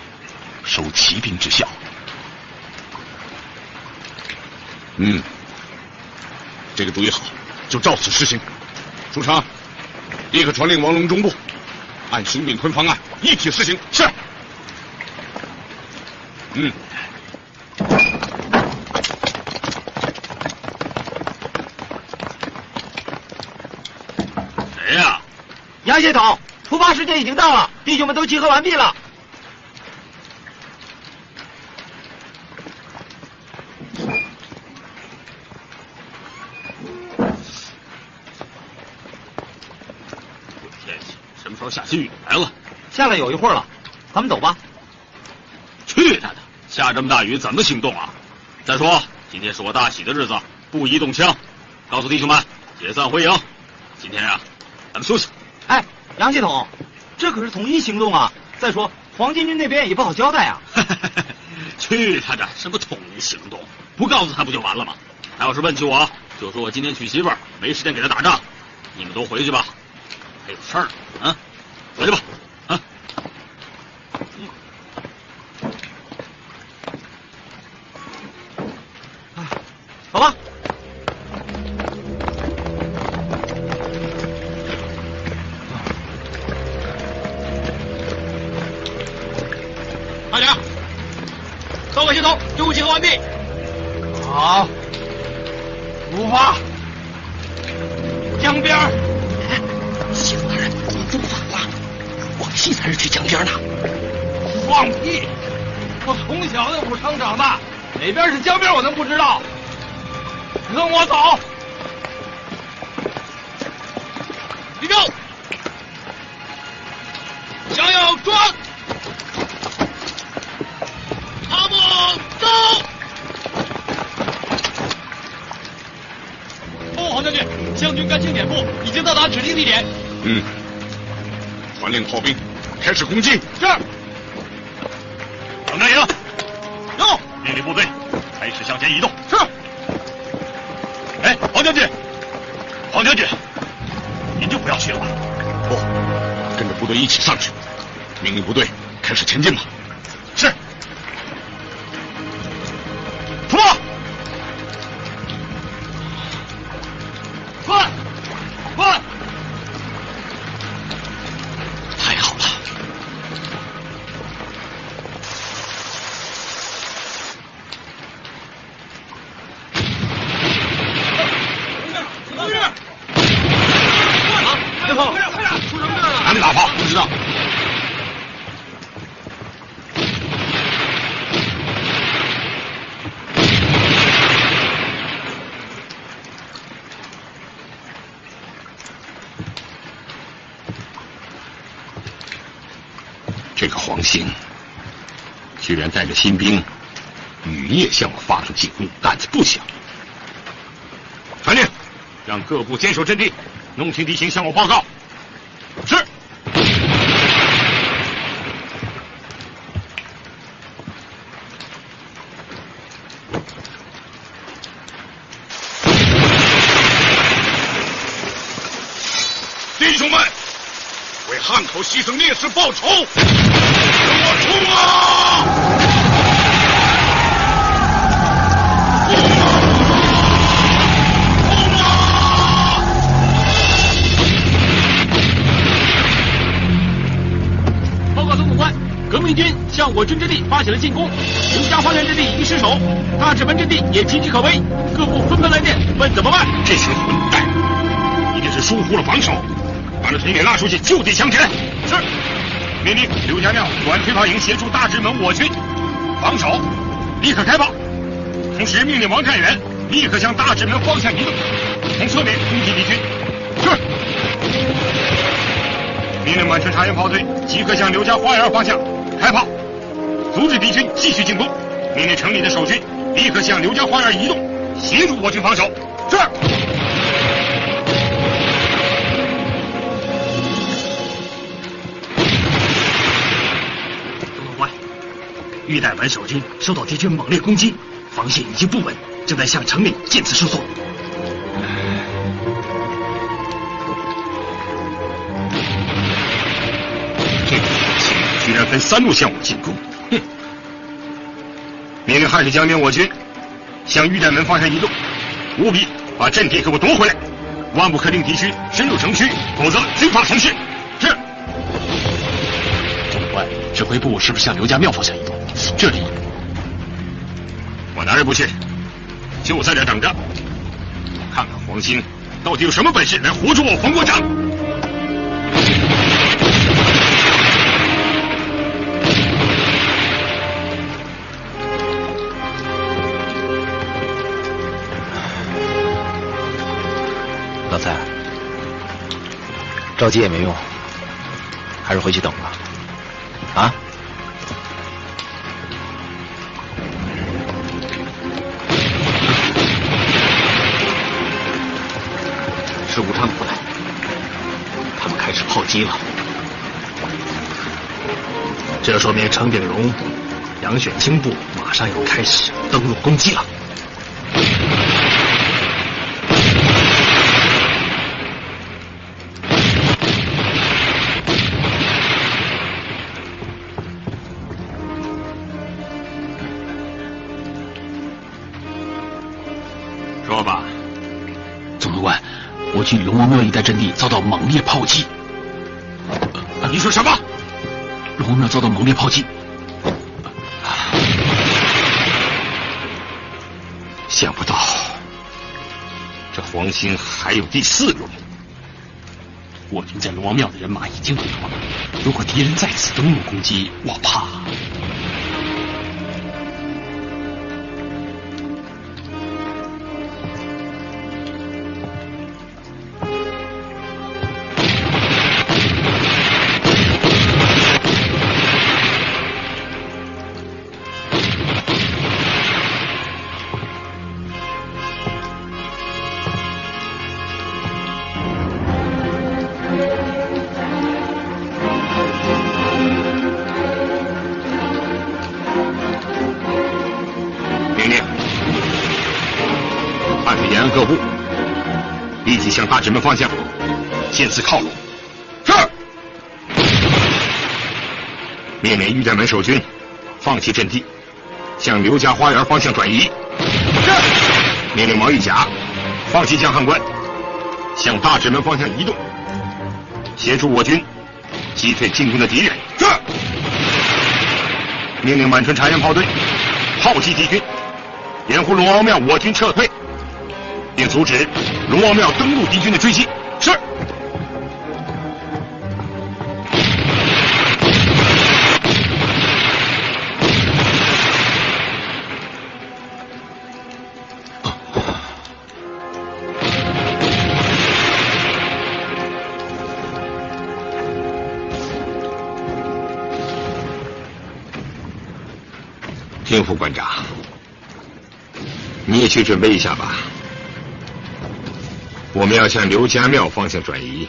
收骑兵之效。这个主意好，就照此实行。书长，立刻传令王龙中部，按熊秉坤方案一体实行。是。谁呀？杨协统，出发时间已经到了，弟兄们都集合完毕了。天气什么时候下起雨来了？下来有一会儿了，咱们走吧。去他的！下这么大雨怎么行动啊？再说今天是我大喜的日子，不宜动枪。告诉弟兄们，解散回营。今天啊，咱们休息。哎，杨系统，这可是统一行动啊！再说黄巾军那边也不好交代啊。去他的！什么统一行动？不告诉他不就完了吗？他要是问起我，就说我今天娶媳妇儿，没时间给他打仗。你们都回去吧，还有事儿呢。啊，回去吧。啊。走吧。大家，报告系统，队伍集合完毕。好，出发。江边。系统大人，你们走反了，广西才是去江边呢。放屁！我从小在武昌长大，哪边是江边我能不知道？跟我走。立正，向右转，阿莫走。黄将军，湘军甘青碘部已经到达指定地点。传令炮兵，开始攻击。是。等阵营，有。命令部队开始向前移动。是。哎，黄将军，黄将军，您就不要去了吧？不，跟着部队一起上去。命令部队开始前进吧。是。出发！快！快！太好了！同志，啊，别跑！出什么事了？哪里打炮？不知道。这个黄兴居然带着新兵雨夜向我发动进攻，胆子不小。传令，让各部坚守阵地，弄清敌情，向我报告。是。弟兄们，为汉口牺牲烈士报仇！跟我冲啊！报告总统官，革命军向我军阵地发起了进攻，刘家花园阵地已经失守，大直门阵地也岌岌可危，各部纷纷来电，问怎么办？这群混蛋，一定是疏忽了防守，把这屯给拉出去，就地强填。是。命令刘家庙短推炮营协助大直门我军防守，立刻开炮。同时命令王占元立刻向大直门方向移动，从侧面攻击敌军。是。命令满城察言炮队即刻向刘家花园方向开炮，阻止敌军继续进攻。命令城里的守军立刻向刘家花园移动，协助我军防守。是。玉带丸守军受到敌军猛烈攻击，防线已经不稳，正在向城里渐次收缩。这个黄兴居然分3路向我进攻，哼！命令汉水江边我军向玉带门方向移动，务必把阵地给我夺回来，万不可令敌军深入城区，否则军法从事。是。总管，指挥部是不是向刘家庙方向移动？这里，我哪儿也不去，就在这等着，我看看黄兴到底有什么本事来活捉我冯国璋。老蔡，着急也没用，还是回去等吧？啊？是武昌府来，他们开始炮击了。这说明程鼎荣、杨选清部马上要开始登陆攻击了。说吧，总督官，我军龙王庙一带阵地遭到猛烈炮击。你说什么？龙王庙遭到猛烈炮击。想不到，这黄兴还有第4路。我军在龙王庙的人马已经回头了，如果敌人再次登陆攻击，我怕。各部立即向大直门方向渐次靠拢。是。命令玉带门守军放弃阵地，向刘家花园方向转移。是。命令王玉甲放弃江汉关，向大直门方向移动，协助我军击退进攻的敌人。是。命令满春察言炮队炮击敌军，掩护龙王庙我军撤退，并阻止龙王庙登陆敌军的追击。是。听副馆长，你也去准备一下吧。我们要向刘家庙方向转移。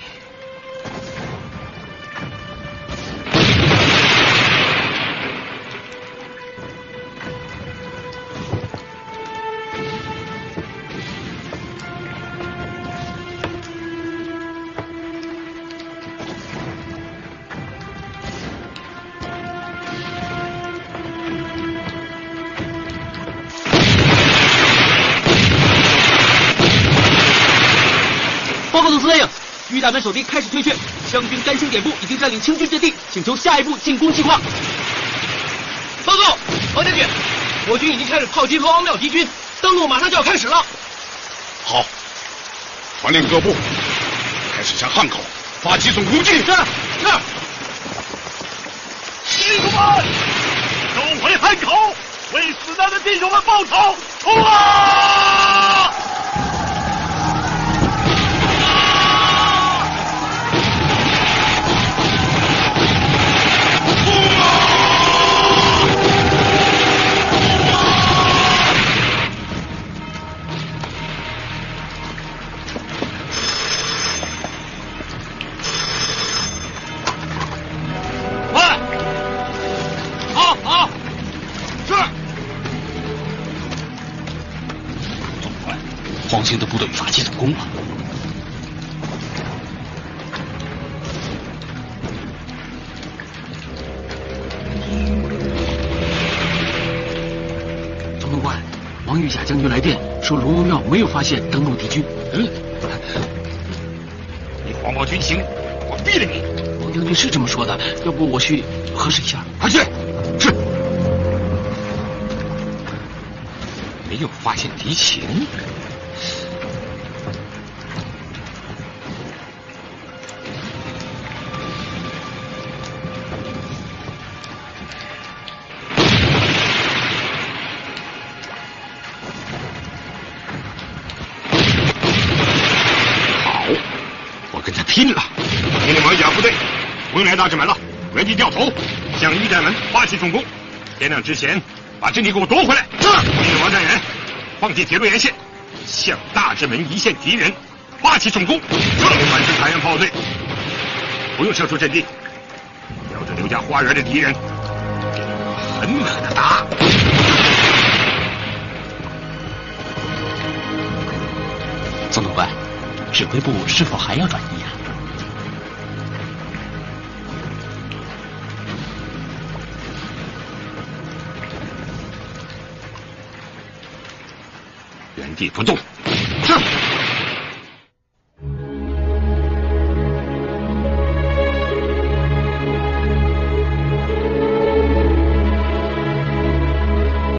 报告总司令，玉大门守敌开始退却，湘军甘兴点部已经占领清军阵地，请求下一步进攻计划。报告，王将军，我军已经开始炮击龙王庙敌军，登陆马上就要开始了。好，传令各部开始向汉口发起总攻击。是。弟兄们，收回汉口，为死难的弟兄们报仇！冲啊！黄兴的部队发起总攻了。总督官，王玉甲将军来电说龙王庙没有发现登陆敌军。你谎报军情，我毙了你！王将军是这么说的，要不我去核实一下？快去！是。没有发现敌情。拼了！命令王甲部队不用来大之门了，原地掉头，向玉寨门发起重攻。天亮之前把阵地给我夺回来。是。命令王占元放弃铁路沿线，向大之门一线敌人发起重攻。这满是海洋炮队，不用撤出阵地，瞄着刘家花园的敌人，狠狠的打。总督官，指挥部是否还要转移啊？原地不动。是。